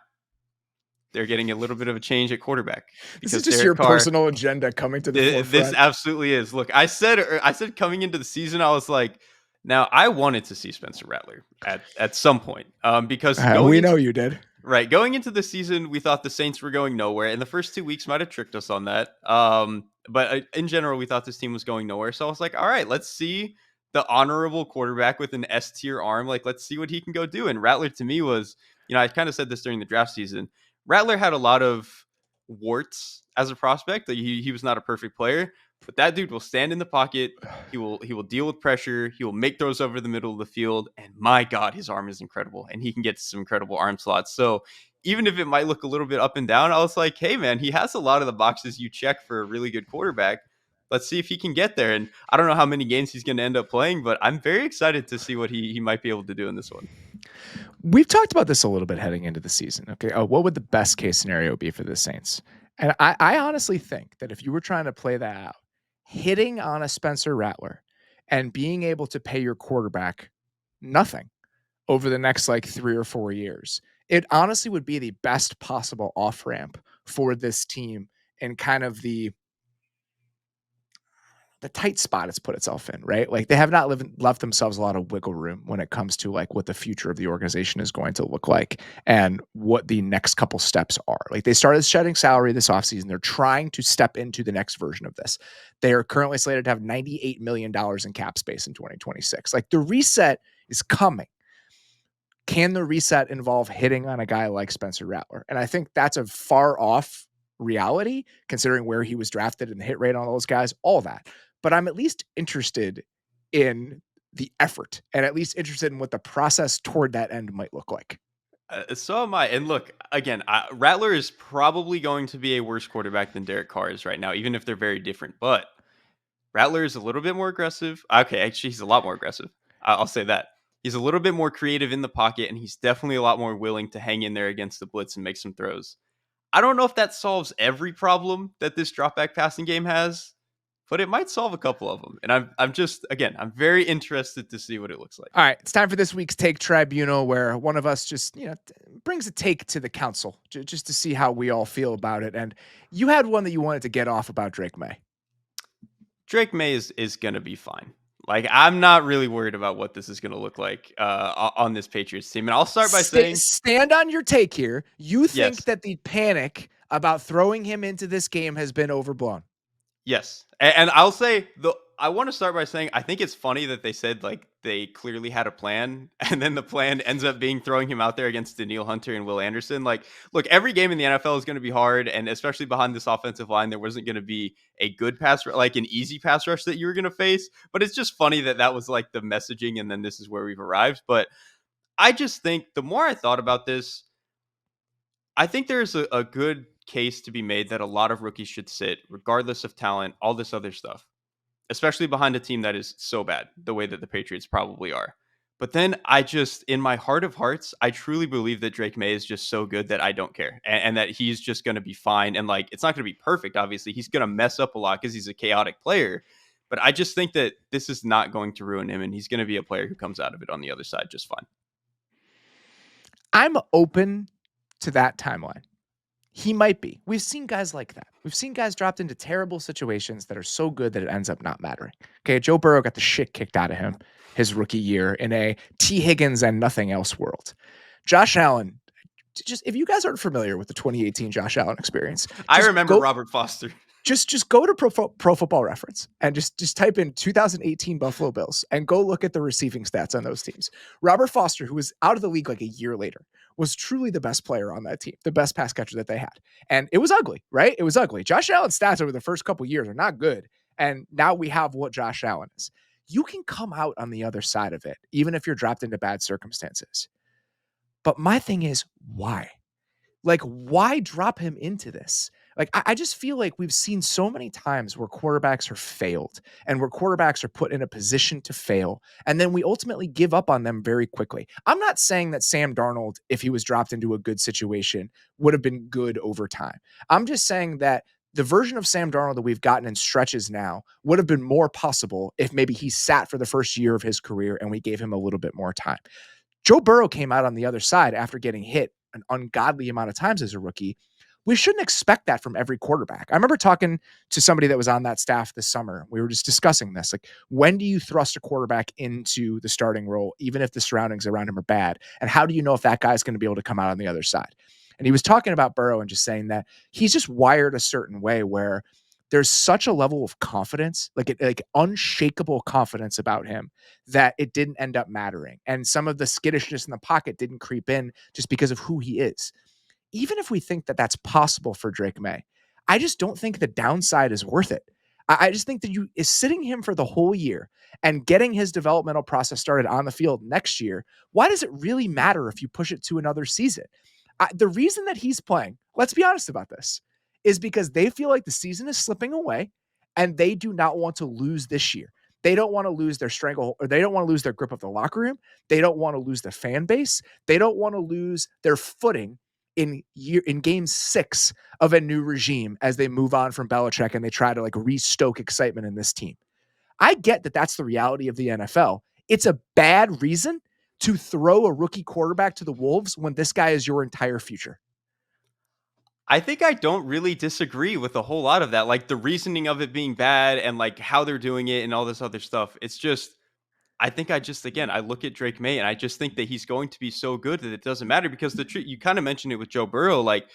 they're getting a little bit of a change at quarterback This is because just Derek your Carr. personal agenda coming to the This forefront. absolutely is. Look, I said coming into the season, I was like, now I wanted to see Spencer Rattler at some point, because We know you did. going into the season, we thought the Saints were going nowhere, and the first 2 weeks might have tricked us on that. But in general, we thought this team was going nowhere. So I was like, all right, let's see the honorable quarterback with an S tier arm. Like, let's see what he can go do. And Rattler to me was, I kind of said this during the draft season. Rattler had a lot of warts as a prospect. That he was not a perfect player, but that dude will stand in the pocket. He will deal with pressure. He will make throws over the middle of the field. And my God, his arm is incredible, and he can get some incredible arm slots. So even if it might look a little bit up and down, I was like, hey man, he has a lot of the boxes you check for a really good quarterback. Let's see if he can get there. And I don't know how many games he's going to end up playing, but I'm very excited to see what he might be able to do in this one. We've talked about this a little bit heading into the season. Okay. What would the best case scenario be for the Saints? And I honestly think that if you were trying to play that out, hitting on a Spencer Rattler and being able to pay your quarterback nothing over the next like 3 or 4 years, it honestly would be the best possible off ramp for this team and kind of the tight spot it's put itself in, right? Like they have not left themselves a lot of wiggle room when it comes to like what the future of the organization is going to look like and what the next couple steps are. Like they started shedding salary this offseason. They're trying to step into the next version of this. They are currently slated to have $98 million in cap space in 2026. Like the reset is coming. Can the reset involve hitting on a guy like Spencer Rattler? And I think that's a far off reality considering where he was drafted and the hit rate on all those guys, all that. But I'm at least interested in the effort and at least interested in what the process toward that end might look like. So am I. And look, again, Rattler is probably going to be a worse quarterback than Derek Carr is right now, even if they're very different. But Rattler is a little bit more aggressive. Okay, actually, he's a lot more aggressive. I'll say that. He's a little bit more creative in the pocket, and he's definitely a lot more willing to hang in there against the blitz and make some throws. I don't know if that solves every problem that this drop back passing game has, but it might solve a couple of them. And I'm very interested to see what it looks like. All right, it's time for this week's Take Tribunal, where one of us just brings a take to the council just to see how we all feel about it. And you had one that you wanted to get off about Drake Maye. Drake Maye is going to be fine. Like, I'm not really worried about what this is going to look like on this Patriots team. And I'll start by saying, stand on your take here. You think yes, that the panic about throwing him into this game has been overblown? yes. And I'll say, I want to start by saying, I think it's funny that they said, like, they clearly had a plan, and then the plan ends up being throwing him out there against Daniil Hunter and Will Anderson. Like, look, every game in the NFL is going to be hard, and especially behind this offensive line, there wasn't going to be a good like an easy pass rush that you were going to face. But it's just funny that was like the messaging, and then this is where we've arrived. But I just think the more I thought about this, I think there's a good case to be made that a lot of rookies should sit, regardless of talent, all this other stuff, especially behind a team that is so bad, the way that the Patriots probably are. But then in my heart of hearts, I truly believe that Drake Maye is just so good that I don't care, and that he's just going to be fine. And like, it's not going to be perfect. Obviously, he's going to mess up a lot because he's a chaotic player. But I just think that this is not going to ruin him, and he's going to be a player who comes out of it on the other side just fine. I'm open to that timeline. He might be. We've seen guys like that. We've seen guys dropped into terrible situations that are so good that it ends up not mattering. Okay, Joe Burrow got the shit kicked out of him his rookie year in a T. Higgins and nothing else world. Josh Allen, just if you guys aren't familiar with the 2018 Josh Allen experience, I just remember go Robert Foster. just go to Pro Football Reference and just type in 2018 Buffalo Bills and go look at the receiving stats on those teams. Robert Foster, who was out of the league like a year later, was truly the best player on that team, the best pass catcher that they had. And it was ugly, right? It was ugly. Josh Allen's stats over the first couple years are not good. And now we have what Josh Allen is. You can come out on the other side of it, even if you're dropped into bad circumstances. But my thing is, why? Like, why drop him into this? Like, I just feel like we've seen so many times where quarterbacks are failed and where quarterbacks are put in a position to fail, and then we ultimately give up on them very quickly. I'm not saying that Sam Darnold, if he was dropped into a good situation, would have been good over time. I'm just saying that the version of Sam Darnold that we've gotten in stretches now would have been more possible if maybe he sat for the first year of his career and we gave him a little bit more time. Joe Burrow came out on the other side after getting hit an ungodly amount of times as a rookie. We shouldn't expect that from every quarterback. I remember talking to somebody that was on that staff this summer. We were just discussing this. Like, when do you thrust a quarterback into the starting role, even if the surroundings around him are bad? And how do you know if that guy's going to be able to come out on the other side? And he was talking about Burrow and just saying that he's just wired a certain way where there's such a level of confidence, like unshakable confidence about him, that it didn't end up mattering. And some of the skittishness in the pocket didn't creep in just because of who he is. Even if we think that that's possible for Drake Maye, I just don't think the downside is worth it. I just think that you is sitting him for the whole year and getting his developmental process started on the field next year. Why does it really matter if you push it to another season? The reason that he's playing, let's be honest about this, is because they feel like the season is slipping away and they do not want to lose this year. They don't want to lose their stranglehold, or they don't want to lose their grip of the locker room. They don't want to lose the fan base. They don't want to lose their footing in game 6 of a new regime as they move on from Belichick and they try to like restoke excitement in this team. I get that that's the reality of the NFL. It's a bad reason to throw a rookie quarterback to the wolves when this guy is your entire future. I think I don't really disagree with a whole lot of that. Like the reasoning of it being bad and like how they're doing it and all this other stuff. It's just, I think again, I look at Drake Maye and I just think that he's going to be so good that it doesn't matter because you kind of mentioned it with Joe Burrow. Like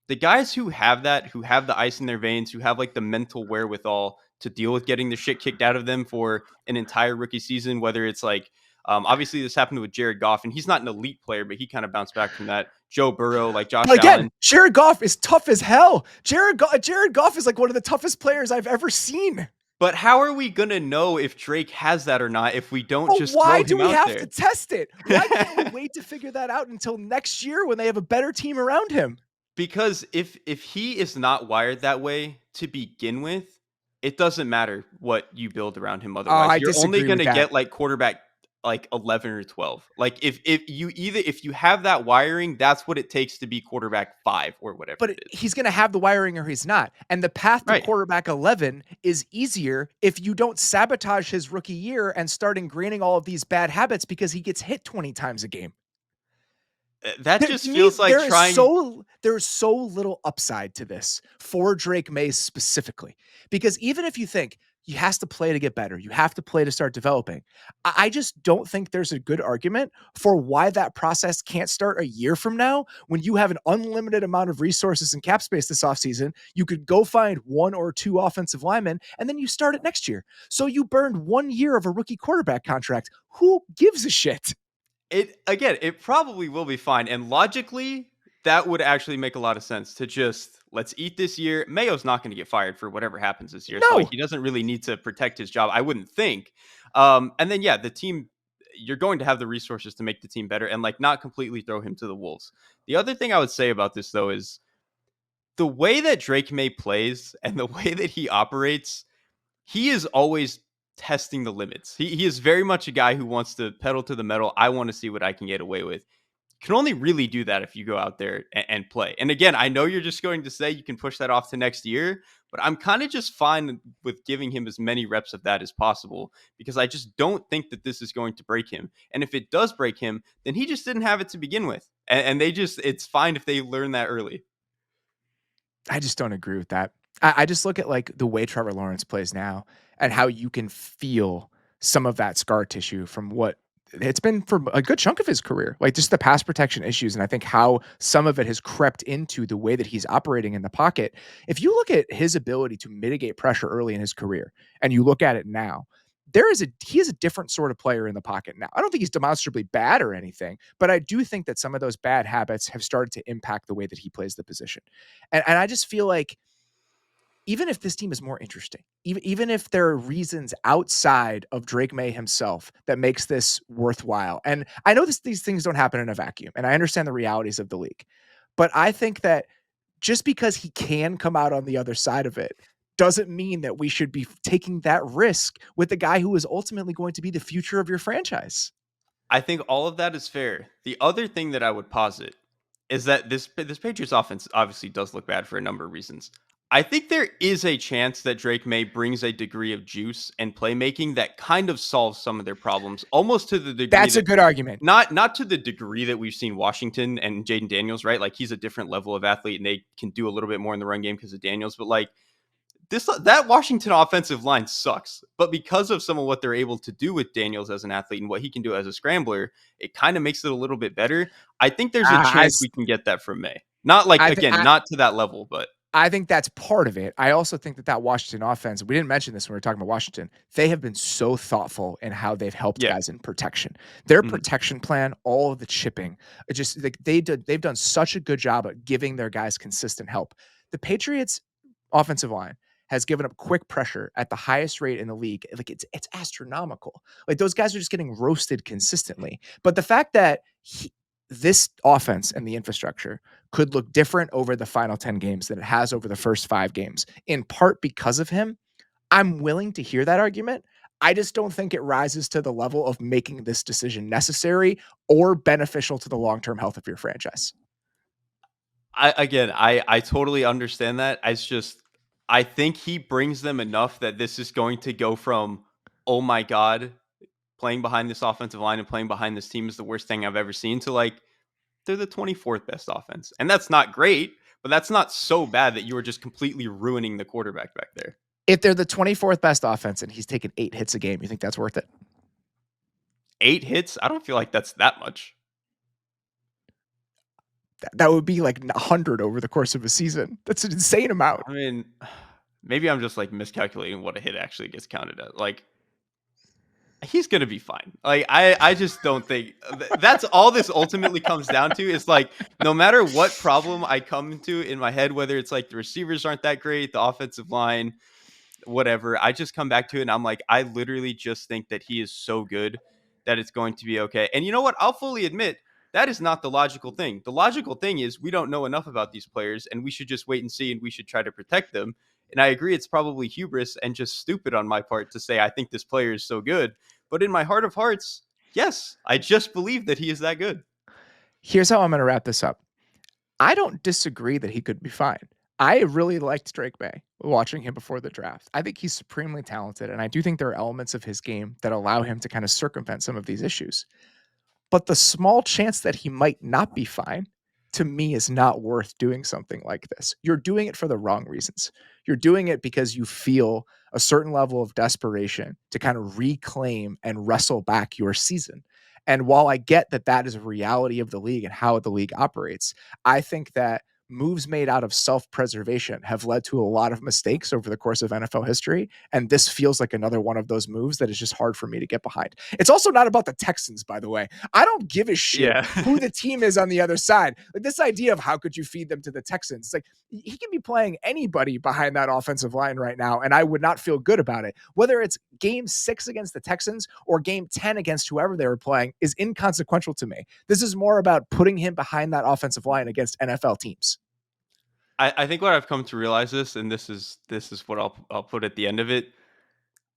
the guys who have that, who have the ice in their veins, who have like the mental wherewithal to deal with getting the shit kicked out of them for an entire rookie season, whether it's like, obviously this happened with Jared Goff and he's not an elite player, but he kind of bounced back from that. Joe Burrow, like Josh But again, Allen. Jared Goff is tough as hell. Jared Goff is like one of the toughest players I've ever seen. But how are we going to know if Drake has that or not if we don't just throw Why him do we out have there? to test it? Why can't we wait to figure that out until next year when they have a better team around him? Because if he is not wired that way to begin with, it doesn't matter what you build around him otherwise. I You're only disagree going with to that. get like quarterback like 11 or 12. Like if you have that wiring, that's what it takes to be quarterback 5 or whatever But it is. he's going to have the wiring or he's not. And the path to Right. quarterback 11 is easier if you don't sabotage his rookie year and start ingraining all of these bad habits because he gets hit 20 times a game. That There, just to me, feels like trying. there's so little upside to this for Drake Maye specifically. Because even if you think he has to play to get better, you have to play to start developing, I just don't think there's a good argument for why that process can't start a year from now when you have an unlimited amount of resources and cap space this offseason. You could go find 1 or 2 offensive linemen, and then you start it next year. So you burned 1 year of a rookie quarterback contract. Who gives a shit? It probably will be fine. And logically, that would actually make a lot of sense to just let's eat this year. Mayo's not going to get fired for whatever happens this year. So like No. he doesn't really need to protect his job, I wouldn't think. And then the team, you're going to have the resources to make the team better and like not completely throw him to the wolves. The other thing I would say about this though is the way that Drake Maye plays and the way that he operates, he is always testing the limits. He is very much a guy who wants to pedal to the metal. I want to see what I can get away with. can only really do that if you go out there and play. And again, I know you're just going to say you can push that off to next year, but I'm kind of just fine with giving him as many reps of that as possible because I just don't think that this is going to break him. And if it does break him, then he just didn't have it to begin with. And they just, it's fine if they learn that early. I just don't agree with that. I just look at, like, the way Trevor Lawrence plays now and how you can feel some of that scar tissue from what it's been for a good chunk of his career, like, just the pass protection issues, and I think how some of it has crept into the way that he's operating in the pocket. If you look at his ability to mitigate pressure early in his career and you look at it now, he is a different sort of player in the pocket now. I don't think he's demonstrably bad or anything, but I do think that some of those bad habits have started to impact the way that he plays the position. And I just feel like even if this team is more interesting, even if there are reasons outside of Drake Maye himself that makes this worthwhile, and I know these things don't happen in a vacuum, and I understand the realities of the league, but I think that just because he can come out on the other side of it doesn't mean that we should be taking that risk with the guy who is ultimately going to be the future of your franchise. I think all of that is fair. The other thing that I would posit is that this Patriots offense obviously does look bad for a number of reasons. I think there is a chance that Drake May brings a degree of juice and playmaking that kind of solves some of their problems, almost to the degree That's a that good argument. not to the degree that we've seen Washington and Jaden Daniels, right? Like he's a different level of athlete and they can do a little bit more in the run game because of Daniels, but like this that Washington offensive line sucks, but because of some of what they're able to do with Daniels as an athlete and what he can do as a scrambler, it kind of makes it a little bit better. I think there's a I chance we can get that from May. Not like I think again, not to that level, but I think that's part of it. I also think that Washington offense, we didn't mention this when we were talking about Washington. They have been so thoughtful in how they've helped yeah. guys in protection. Their Mhm. protection plan, all of the chipping, it just like they've done such a good job at giving their guys consistent help. The Patriots offensive line has given up quick pressure at the highest rate in the league. Like it's astronomical. Like those guys are just getting roasted consistently. But the fact that this offense and the infrastructure could look different over the final 10 games than it has over the first 5 games, in part because of him, I'm willing to hear that argument. I just don't think it rises to the level of making this decision necessary or beneficial to the long-term health of your franchise. I totally understand that. It's just I think he brings them enough that this is going to go from oh my god, playing behind this offensive line and playing behind this team is the worst thing I've ever seen to like they're the 24th best offense. And that's not great, but that's not so bad that you are just completely ruining the quarterback back there. If they're the 24th best offense and he's taking 8 hits a game, you think that's worth it? 8 hits? I don't feel like that's that much. That would be like 100 over the course of a season. That's an insane amount. I mean, maybe I'm just like miscalculating what a hit actually gets counted at. Like he's gonna be fine. Like I just don't think that's all this ultimately comes down to. Is like no matter what problem I come to in my head, whether it's like the receivers aren't that great, the offensive line, whatever, I just come back to it and I'm like, I literally just think that he is so good that it's going to be okay. And you know what? I'll fully admit that is not the logical thing. The logical thing is we don't know enough about these players and we should just wait and see and we should try to protect them. And I agree it's probably hubris and just stupid on my part to say I think this player is so good. But in my heart of hearts, yes, I just believe that he is that good. Here's how I'm going to wrap this up. I don't disagree that he could be fine. I really liked Drake Maye watching him before the draft. I think he's supremely talented, and I do think there are elements of his game that allow him to kind of circumvent some of these issues. But the small chance that he might not be fine, to me, is not worth doing something like this. You're doing it for the wrong reasons. You're doing it because you feel a certain level of desperation to kind of reclaim and wrestle back your season. And while I get that that is a reality of the league and how the league operates, I think that moves made out of self-preservation have led to a lot of mistakes over the course of NFL history. And this feels like another one of those moves that is just hard for me to get behind. It's also not about the Texans, by the way. I don't give a shit Yeah. who the team is on the other side. Like this idea of how could you feed them to the Texans? It's like he can be playing anybody behind that offensive line right now, and I would not feel good about it. Whether it's game 6 against the Texans or game 10 against whoever they were playing is inconsequential to me. This is more about putting him behind that offensive line against NFL teams. I think what I've come to realize this, and this is what I'll put at the end of it.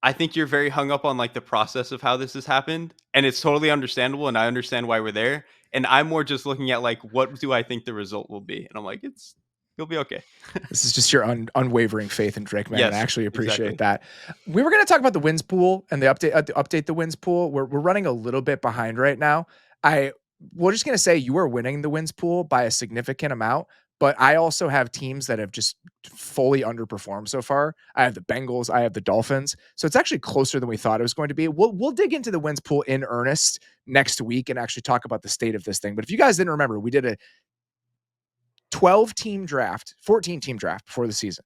I think you're very hung up on like the process of how this has happened, and it's totally understandable, and I understand why we're there. And I'm more just looking at like, what do I think the result will be? And I'm like, you'll be okay. This is just your unwavering faith in Drake Maye, and I Yes, actually appreciate exactly. that. We were going to talk about the wins pool and the update the wins pool. We're running a little bit behind right now. We're just going to say you are winning the wins pool by a significant amount, but I also have teams that have just fully underperformed so far. I have the Bengals, I have the Dolphins, so it's actually closer than we thought it was going to be. We'll dig into the wins pool in earnest next week and actually talk about the state of this thing. But if you guys didn't remember, we did a 14 team draft before the season.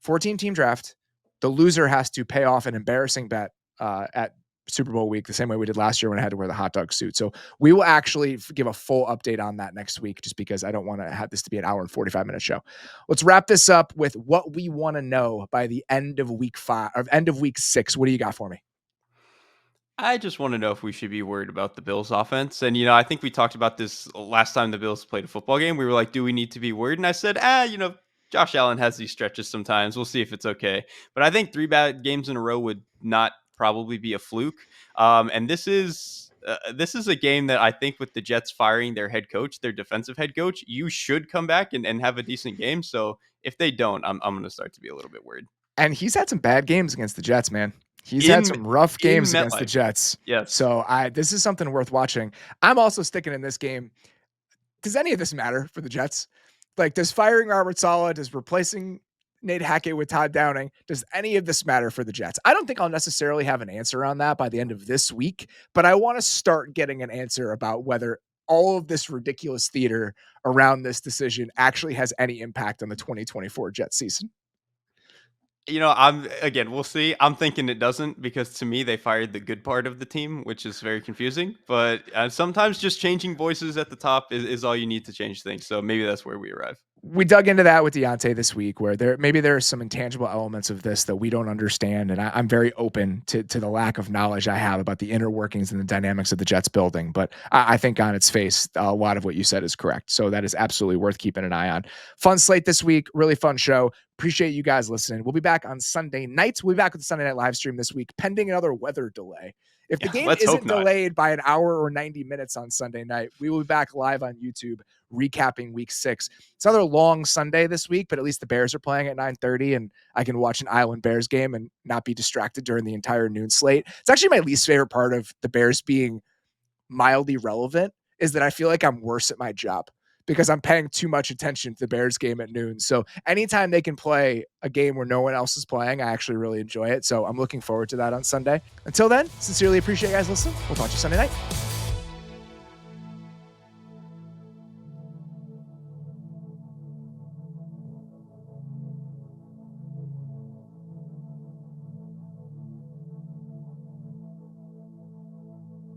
14 team draft. The loser has to pay off an embarrassing bet at Super Bowl week, the same way we did last year when I had to wear the hot dog suit. So we will actually give a full update on that next week, just because I don't want to have this to be an hour and 45-minute show. Let's wrap this up with what we want to know by the end of week 5 or end of week 6. What do you got for me? I just want to know if we should be worried about the Bills offense. And, I think we talked about this last time the Bills played a football game. We were like, do we need to be worried? And I said, Josh Allen has these stretches sometimes. We'll see if it's okay. But I think 3 bad games in a row would not probably be a fluke. And this is a game that I think with the Jets firing their head coach, their defensive head coach, you should come back and have a decent game. So if they don't, I'm going to start to be a little bit worried. And he's had some bad games against the Jets, man. He's had In some rough in games against the MetLife, Jets. yes. So this is something worth watching. I'm also sticking in this game. Does any of this matter for the Jets? Like, does firing Robert Saleh, does replacing Nate Hackett with Todd Downing, does any of this matter for the Jets? I don't think I'll necessarily have an answer on that by the end of this week, but I want to start getting an answer about whether all of this ridiculous theater around this decision actually has any impact on the 2024 Jets season. We'll see. I'm thinking it doesn't, because to me, they fired the good part of the team, which is very confusing. But sometimes just changing voices at the top is all you need to change things. So maybe that's where we arrive. We dug into that with Deontay this week, where there are some intangible elements of this that we don't understand, and I'm very open to the lack of knowledge I have about the inner workings and the dynamics of the Jets building. But I think on its face, a lot of what you said is correct. So that is absolutely worth keeping an eye on. Fun slate this week, really fun show. Appreciate you guys listening. We'll be back on Sunday nights. We'll be back with the Sunday night live stream this week, pending another weather delay. If the game Let's hope isn't not. delayed by an hour or 90 minutes on Sunday night, we will be back live on YouTube recapping week 6. It's another long Sunday this week, but at least the Bears are playing at 9:30 and I can watch an Island Bears game and not be distracted during the entire noon slate. It's actually my least favorite part of the Bears being mildly relevant is that I feel like I'm worse at my job because I'm paying too much attention to the Bears game at noon. So anytime they can play a game where no one else is playing, I actually really enjoy it. So I'm looking forward to that on Sunday. Until then, sincerely appreciate you guys listening. We'll talk to you Sunday night.